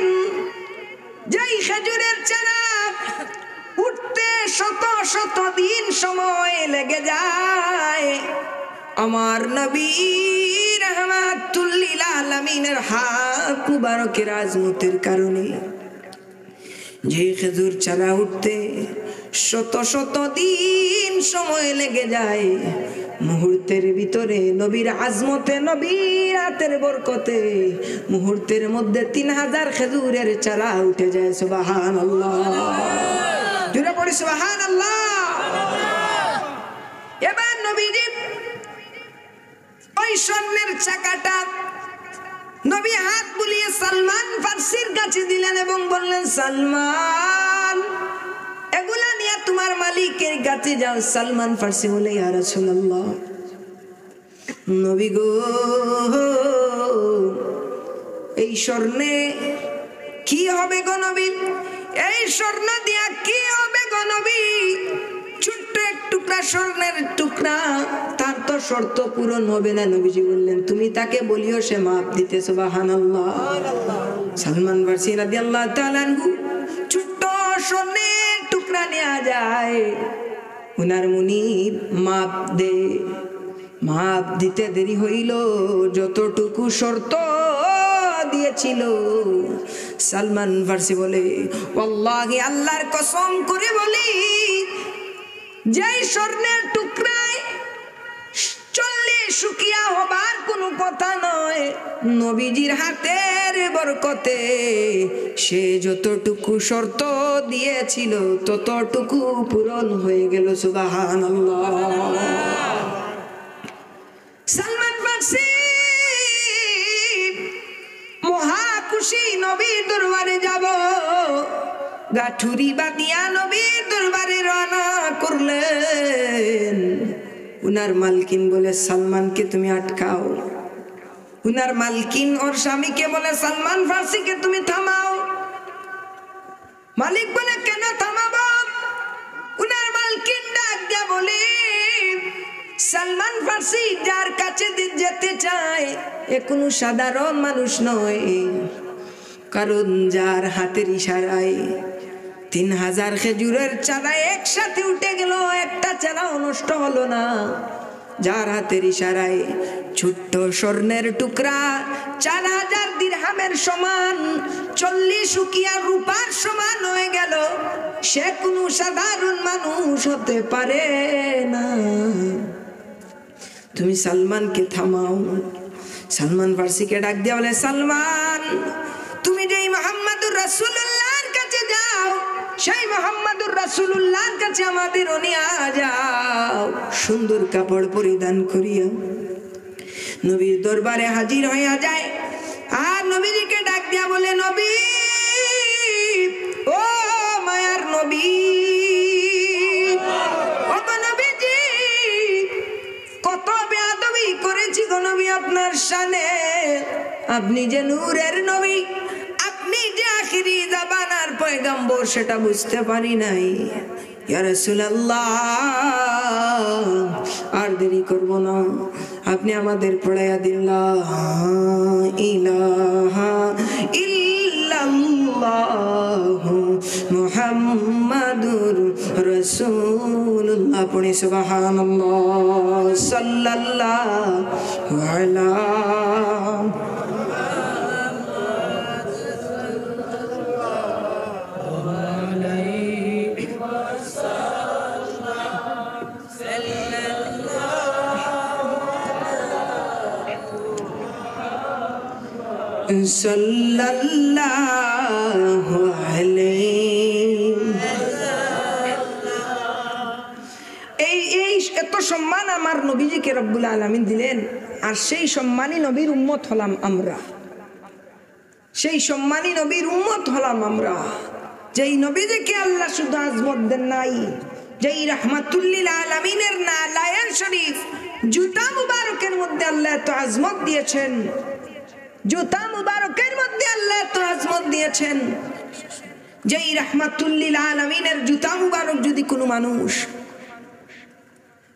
যেই খেজুরের চারা উঠতে শত শত দিন সময় লেগে যায়, আমার নবী রাহমাতুল লিল আলামিনের হাত মুবারকের আজমতের কারণে যে খেজুর চারা উঠতে শত শত দিন সময় লেগে যায়, মুহূর্তের ভিতরে নবীর আজমতে, নবীর হাতের বরকতে মুহূর্তের মধ্যে 3000 খেজুরের চারা উঠে যায়। সুবহানাল্লাহ। জোরে পড়ি সুবহানাল্লাহ। এবার নবীজি ওই স্বর্ণের চাকাটা নবী হাত বুলিয়ে সালমান ফারসির কাছে দিলেন এবং বললেন, সালমান, এগুলা নিয়ে তোমার মালিকের কাছে যাও। সালমান ফারসি বলে, ইয়া রাসূলুল্লাহ, নবী গো, এই স্বর্ণে কি হবে গো নবী? এই স্বর্ণ দিয়া কি হবে গো নবী? ছোট্ট এক টুকরা স্বর্ণের টুকরা, তার তো শর্ত পূরণ হবে না। নবীজি বললেন, তুমি তাকে বলিও সে মাপ দিতে। সুবহানাল্লাহ। সালমান ফারসি রাদিয়াল্লাহু তাআলা আনহু ছোট্ট স্বর্ণের টুকরা নেওয়া যায়, উনার মুনিব মাপ দে। মাপ দিতে দেরি হইল, যতটুকু শর্ত দিয়েছিল। সালমান ফার্সি বলে, ওয়াল্লাহি আল্লাহর কসম করে বলি, যেই স্বর্ণের টুকরায় চললে শুকিয়া হবার কোনো কথা নয়, নবীজির হাতের বরকতে সে যতটুকু শর্ত দিয়েছিল ততটুকু পূরণ হয়ে গেল। সুবহানাল্লাহ। সালমান ফার্সি মহা খুশি, নবীর দরবারে যাব, গাঠুরি বাঁধিয়া নবীর দরবারে রওনা করলেন। উনার মালকিন বলে, সালমানকে তুমি আটকাও। উনার মালকিন ওর স্বামীকে বলে, সালমান ফার্সিকে তুমি থামাও। মালিক বলে, কেন থামাবো? উনার মালকিন ডাক দিয়া বলে, সালমান ফার্সি যার কাছে যেতে চায় এ কোনো সাধারণ মানুষ নয়, কারণ যার হাতের ইশারায় 3000 খেজুরের চারা একসাথে উঠে গেল, একটা চারাও নষ্ট হলো না। যার হাতের ইশারায় ছোট্ট স্বর্ণের টুকরা 4000 দিরহামের সমান, 40 উকিয়া রূপার সমান হয়ে গেল, সে কোনো সাধারণ মানুষ হতে পারে না। তুমি সালমানকে থামাও। সালমান ফার্সিকে ডাক দিয়া বলে, সালমান, তুমি যেই মুহাম্মদুর রাসূলুল্লাহর কাছে যাও, সেই মুহাম্মদুর রাসূলুল্লাহর কাছে আমাদের নিয়ে যাও, সুন্দর কাপড় পরিধান করিয়া নবীর দরবারে হাজির হইয়া যায়। আর নবীকে ডাক দিয়া বলে, নবী, ও মায়ার নবী, কত বেয়াদবি করেছি গো নবী আপনার শানে। আপনি যে নূরের নবী, আপনি যে আখিরি জামানার পয়গম্বর, সেটা বুঝতে পারি নাই। ইয়া রাসূলুল্লাহ, আর দেরি করব না, আপনি আমাদের পড়াইয়া দিন লা ইলাহা ইল্লাল্লাহু মুহাম্মাদুর রাসূলুল্লাহ। পড়ি সুবহানাল্লাহ, সাল্লাল্লাহু আলা সাল্লাল্লাহু আলাইহি। এই এত সম্মান আমার নবীজিকে রব্বুল আলামিন দিলেন, আর সেই সম্মানী নবীর উম্মত হলাম আমরা। সেই সম্মানী নবীর উম্মত হলাম আমরা, যেই নবীজিকে আল্লাহ শুধু আজমত দেন নাই, যেই রাহমাতুল লিল আলামিনের নালায়ের শরীফ জুতা মুবারকের মধ্যে আল্লাহ এত আজমত দিয়েছেন, জুতা মুবারকের মধ্যে আল্লাহ এত আজমত দিয়েছেন। যেই রাহমাতুল লিল আলামিনের জুতা মুবারক যদি কোনো মানুষ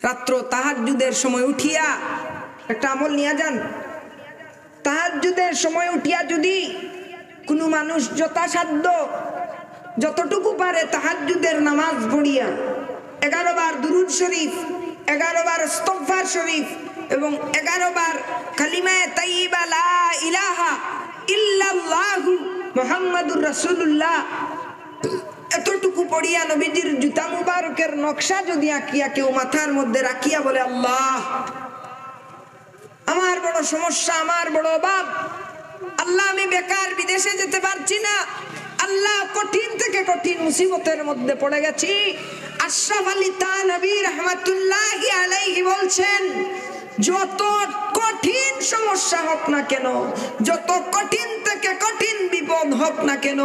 রাত্র তাহাজ্জুদের সময় উঠিয়া, একটা আমল নিয়ে যান, তাহাজ্জুদের সময় উঠিয়া যদি কোনো মানুষ যথাসাধ্য যতটুকু পারে তাহাজ্জুদের নামাজ পড়িয়া 11 বার দুরূদ শরীফ, 11 বার ইস্তিগফার শরীফ এবং 11 বার কালিমায়ে তাইয়্যিবা লা ইলাহা ইল্লাল্লাহু মুহাম্মাদুর রাসূলুল্লাহ, এতটুকু পড়িয়া নবীজির জুতা মুবারকের নকশা যদি আঁকিয়া কেউ মাথার মধ্যে রাখিয়া বলে, আল্লাহ, আমার বড় সমস্যা, আমার বড় অভাব, আল্লাহ আমি বেকার, বিদেশে যেতে পারছি না, আল্লাহ কঠিন থেকে কঠিন মুসিবতের মধ্যে পড়ে গেছি। আশরাফ আলী থানভী রাহমাতুল্লাহি আলাইহি বলছেন, যত কঠিন সমস্যা হোক না কেন, যত কঠিন থেকে কঠিন বিপদ হোক না কেন,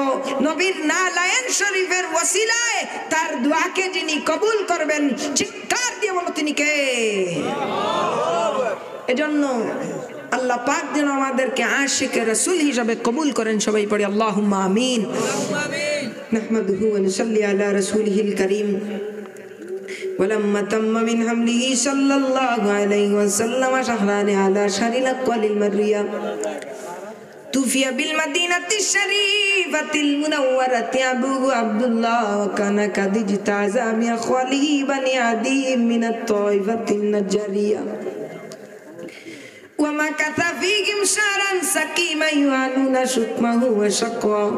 নবীর নালায়েন শরীফের ওসিলায় তার দোয়াকে যিনি কবুল করবেন, চিৎকার দিয়ে বলো তিনি কে? এজন্য আল্লাহ পাক যেন আমাদেরকে আশিকে রাসূল হিসাবে কবুল করেন। সবাই পড়ি আল্লাহুম্মা আমিন। নাহমাদুহু ওয়া নুসাল্লি আলা রাসূলিহিল কারীম। ولما تم من حمله صلى الله عليه وسلم شهران على شهر الأقوال المرية توفي بالمدينة الشريفة المنورة أبوه عبد الله، وكان قد اجتاز بأخواله بني عدي من الطائفة النجارية. ومكث فيهم شهرا سقيما يعانون شتمه وشقواه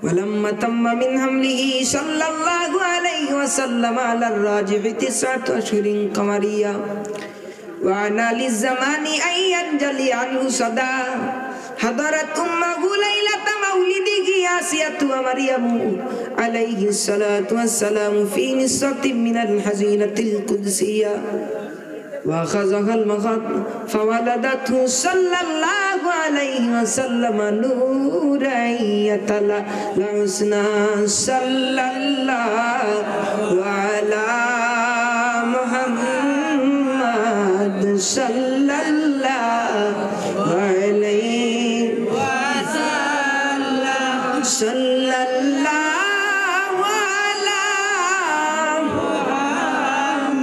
ولما تم من حمله صلى الله عليه وسلم على الراجح 9 أشهر قمرية وأنا للزمان أن ينجلي عنه صدى حضرت أمه ليلة مولده آسية ومريم عليه الصلاة والسلام في نسوة من الحزينة القدسية وأخذها المخاض فولدته صلى الله عليه وسلم نورا يتلألأ حسنا صلى الله على محمد صلى الله عليه وسلم صلى الله على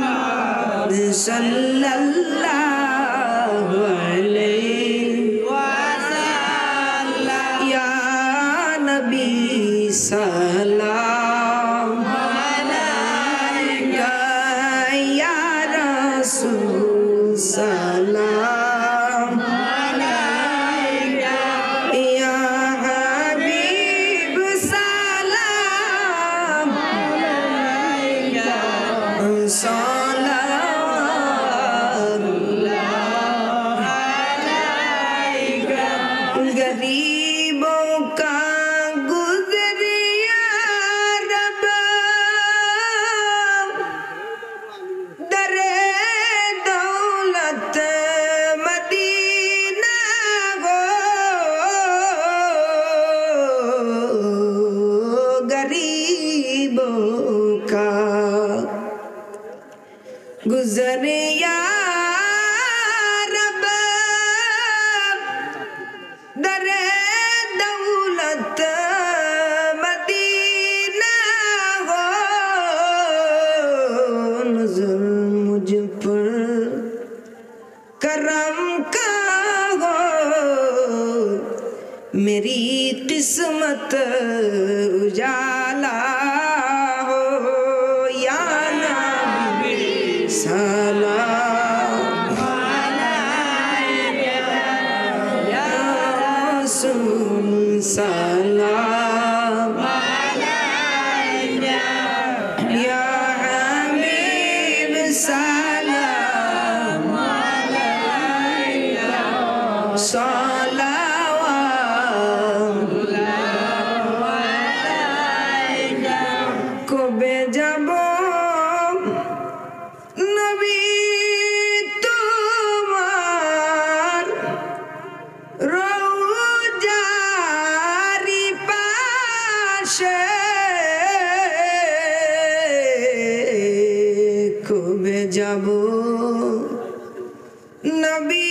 محمد صلى الله عليه وسلم يا نبي سلام عليك يا رسول سلام عليك يا حبيب سلام عليك صلوات الله عليك गरीबों का गुजरिया रब दरे दौलत मदीना हो गरीबों का गुजरिया रब दरे दौलत मदीना हो नजर मुझ पर करम का हो मेरी किस्मत उजाला हो या नबी सलाम या रसूल सलाम या हबीब सलाम सलावत কবে যাব নবী তোমার রওজারি পাশে কবে যাব নবী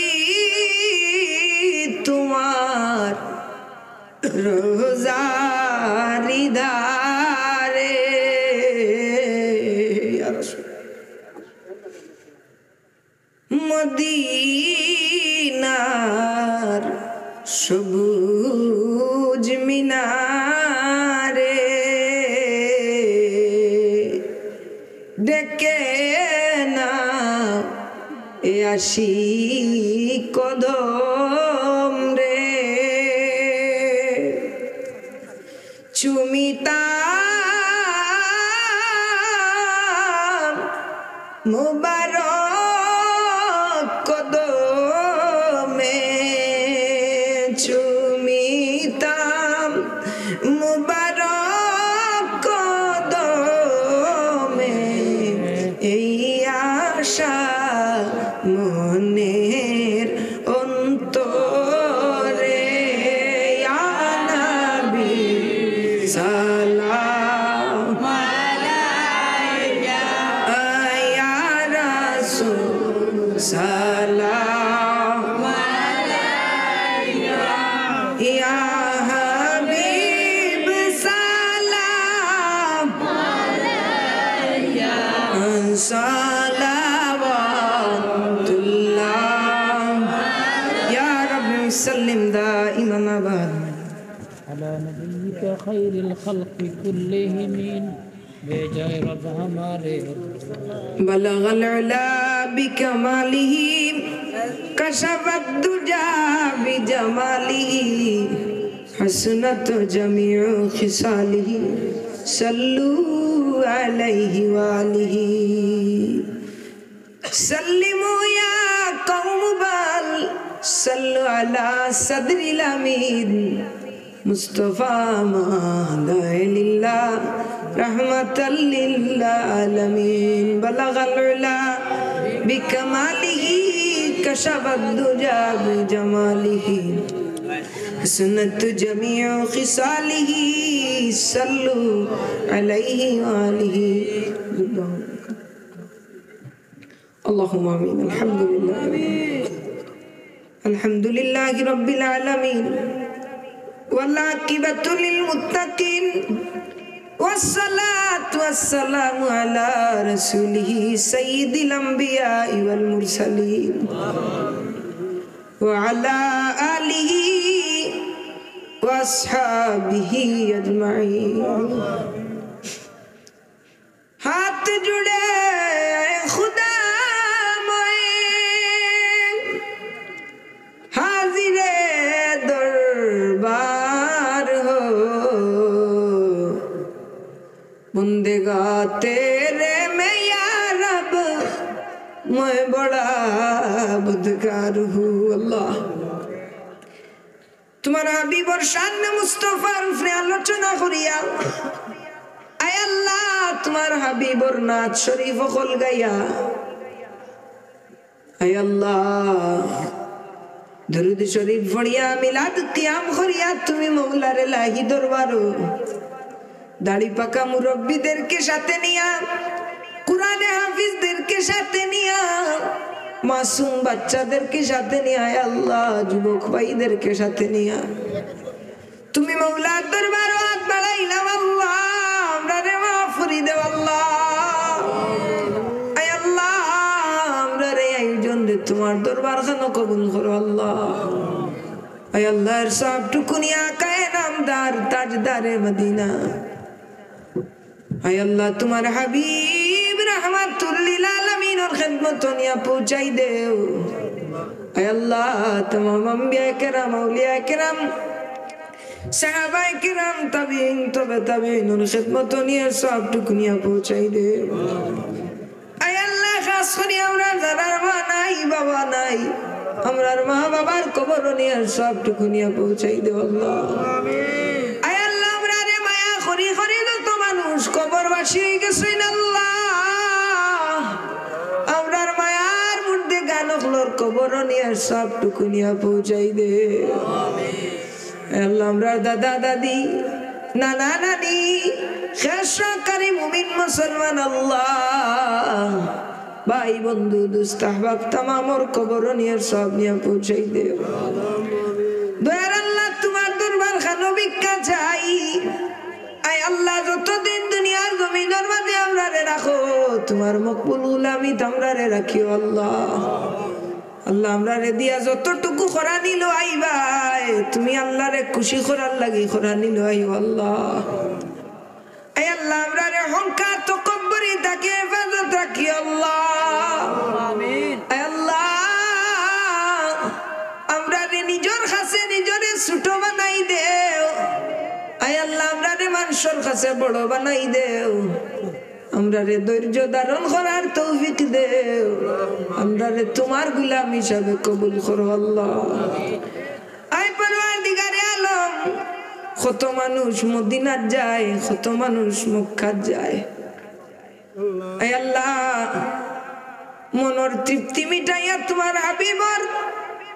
তোমার রোজারি ধারে ইয়া রাসূল মদিনার সবুজ মিনারে ডেকে না এ আসি কদম রে চুমিতাম মুবারক কদমে চুমিতাম মুবারক কদমে এই আশা মনের অন্তরে ইয়া নবী সালাম আলাইকা ইয়া রাসূল সালাম আলাইকা ইয়া হাবিব সালাম আলাইকা সালাওয়াতুল্লাহ ইয়া রাব্বি সাল্লিম দাইমান আবাদ على نبيك خير الخلق كلهم बेजाय रब हमारे बलगल उला बिकमालिही कशफत दुजा बिजमालिही हसनत जमीउ खिसालिही सल्लू अलैहि वालिही सल्लिमू या कौम बल सल्लु अला सदरिल अमीन मुस्तफा मादाइलिल्लाह रहमतल लिल आलमीन बलगल उला बिकमालिही कशफत दुजा बिजमालिही हसनत जमीउ खिसालिही सल्लु अलैहि वालिही अल्लाहुम्मा आमीन अल्हम्दुलिल्लाहि रब्बिल आलमीन वल आकिबतु लिल मुत्तकीन वस्सलातु वस्सलामु अला रसूलिही सय्यिदिल अंबिया वल मुरसलीन व अला आलिही व अस्हाबिही अजमाइन हाथ जुड़े खुदा हाजिरे दरबार हो बंदेगा तेरे में या रब मैं बड़ा बदकार हूँ अल्लाह तुम्हारा हबीबर शान मुस्तफार उपरे आलोचना करिया आय अल्लाह तुम्हार हबीबर नाथ शरीफ खोल गया आय अल्लाह दरूद शरीफ पढ़िया मिलाद कियाम करिया তুমি মওলার লাহি দরবারো দাড়ি পাকা মুরব্বিদেরকে সাথে নিয়া কুরআনে হাফিজদেরকে সাথে নিয়া মাসুম বাচ্চাদেরকে সাথে নিয়া হে আল্লাহ যুবক ভাইদেরকে সাথে নিয়া তুমি মওলার দরবারে হাত বাড়াইলাম আল্লাহ আমরারে মাফ করে দাও আল্লাহ আয় আল্লাহ আমরারে আয়োজন দে তোমার দরবার খানো কবুল করো আল্লাহ আয় আল্লাহর সব টুকুনিয়া কায়ে নামদার তাজদারে মদিনা আয় আল্লাহ তোমার হাবিব रहमतुल लिल आलमीन और खिदमत निया पहुंचाई देओ आय अल्लाह तमाम अंबिया किराम औलिया किराम सहाबा किराम ताबीन तबे ताबीन और खिदमत निया सब टुकुनिया पहुंचाई देओ आय अल्लाह खास করে আমরা যারা মা নাই বাবা নাই আমরার মা বাবার কবর নিয়ে সব টুকুনিয়া পৌঁছাই দেও আল্লাহ আমিন আয় আল্লাহ আমরারে মায়া করি করি তো মানুষ কবরবাসী হয়ে গেছেন আল্লাহ আমরার মায়ার মধ্যে গানকলর কবর নিয়ে সব টুকুনিয়া পৌঁছাই দে আমিন আল্লাহ আমরার দাদা দাদি নানা নানি খেশকারী মুমিন মুসলমান আল্লাহ भाई बंधु दोस्त अहबाब तमामर कबर निये सब निये पहुंचाई दे दयार अल्लाह तुम्हार दरबार खानो भिक्षा चाই आय अल्लाह যতদিন দুনিয়ার জমিনের মধ্যে আমরারে রাখো তোমার মকবুল গোলামি আমরারে রাখিও আল্লাহ আল্লাহ আমরারে দিয়া যতটুকু করা নিলো আই ভাই তুমি আল্লাহরে খুশি করার লাগি করা নিলো আইও আল্লাহ আয় আল্লাহ আমরারে হংকার তকব্বরি থেকে হেফাজত রাখি আল্লাহ আমিন আয় আল্লাহ আমরারে নিজের কাছে নিজরে ছোট বানাই দেও আয় আল্লাহ আমরারে মানুষের কাছে বড় বানাই দেও আমরারে ধৈর্য ধারণ করার তৌফিক দেও আমরারে তোমার গোলাম হিসাবে কবুল করো আল্লাহ আয় পরওয়ারদিগারে আলম কত মানুষ মদিনাত যায় কত মানুষ মক্কাত যায় আয় আল্লাহ মনের তৃপ্তি মিটাইয়া তোমার হাবিবর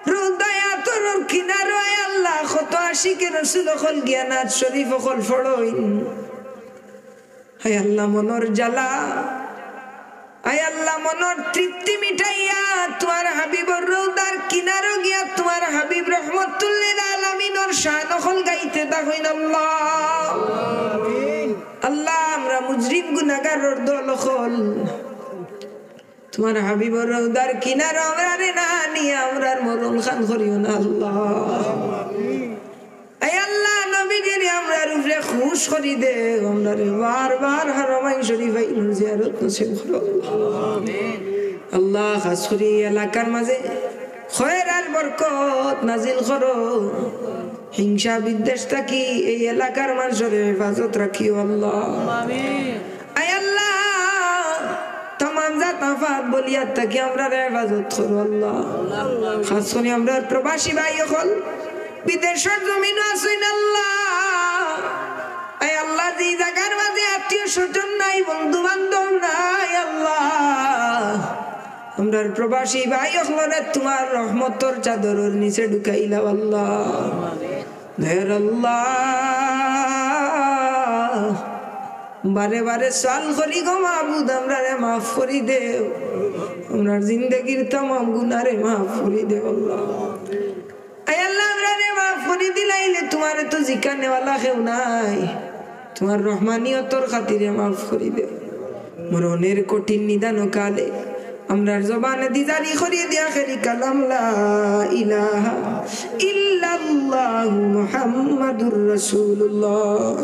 হৃদয়া তোর কিনারো আয় আল্লাহ কত আশিকে রাসূল হল জ্ঞানাত শরীফ হল ফড়ইন আয় আল্লাহ মনের জ্বালা আয় আল্লাহ মনের তৃপ্তি মিটাইয়া তোমার হাবিবর রওদার কিনারো গিয়া তোমার হাবিব রহমাতুল লিল আলামিনের শান হল গাইতে দাকইন আল্লাহ আমিন আল্লাহ আমরা মুজরিম গুনাহগারের দল হল তোমার হাবিবর রওদার কিনারো আমরারে না নিয়া আমরার মরণ খান করিও না আল্লাহ আমিন আয় আল্লাহ নবীজির আমরার উপরে খুশ করি দে আমরা রে বারবার হারমাইন শরীফ আইন জিয়ারত নসিব করো আল্লাহ খাস করি এলাকার মাঝে খয়ের আর বরকত নাজিল করো হিংসা বিদ্বেষ থাকি এই এলাকার মানুষের হেফাজত রাখিও আল্লাহ আয় আল্লাহ तमाम जात आफात বলিয়া থাকি আমরা হেফাজত করো আল্লাহ খাস করে আমরা প্রবাসী ভাই হল বিদেশের জমিন আছেন আল্লাহ আয় আল্লাহ যে জায়গার মাঝে আত্মীয় স্বজন নাই বন্ধু বান্ধব নাই আল্লাহ আমরা প্রবাসী ভাই হলরে তোমার রহমতের চাদরের নিচে ঢুকাইলাও আল্লাহ দয়ার আল্লাহ বারে বারে সাল করি গো মাবুদ আমরা রে মাফ করি দেও আমরা জিন্দগির तमाम গুনাহরে মাফ করি দেও আল্লাহ আয় আল্লাহ আমরা রে মাফ করি দিলাইলে তোমার তো জিকারনে वाला কেউ নাই তোমার রহমানিয়তর খাতিরে মাফ করি দেও মরণের কঠিন নিদান কালে আমরার জবানে দিজারি করিয়ে দিয়া আখেরি কালাম লা ইলাহা ইল্লাল্লাহু মুহাম্মাদুর রাসূলুল্লাহ।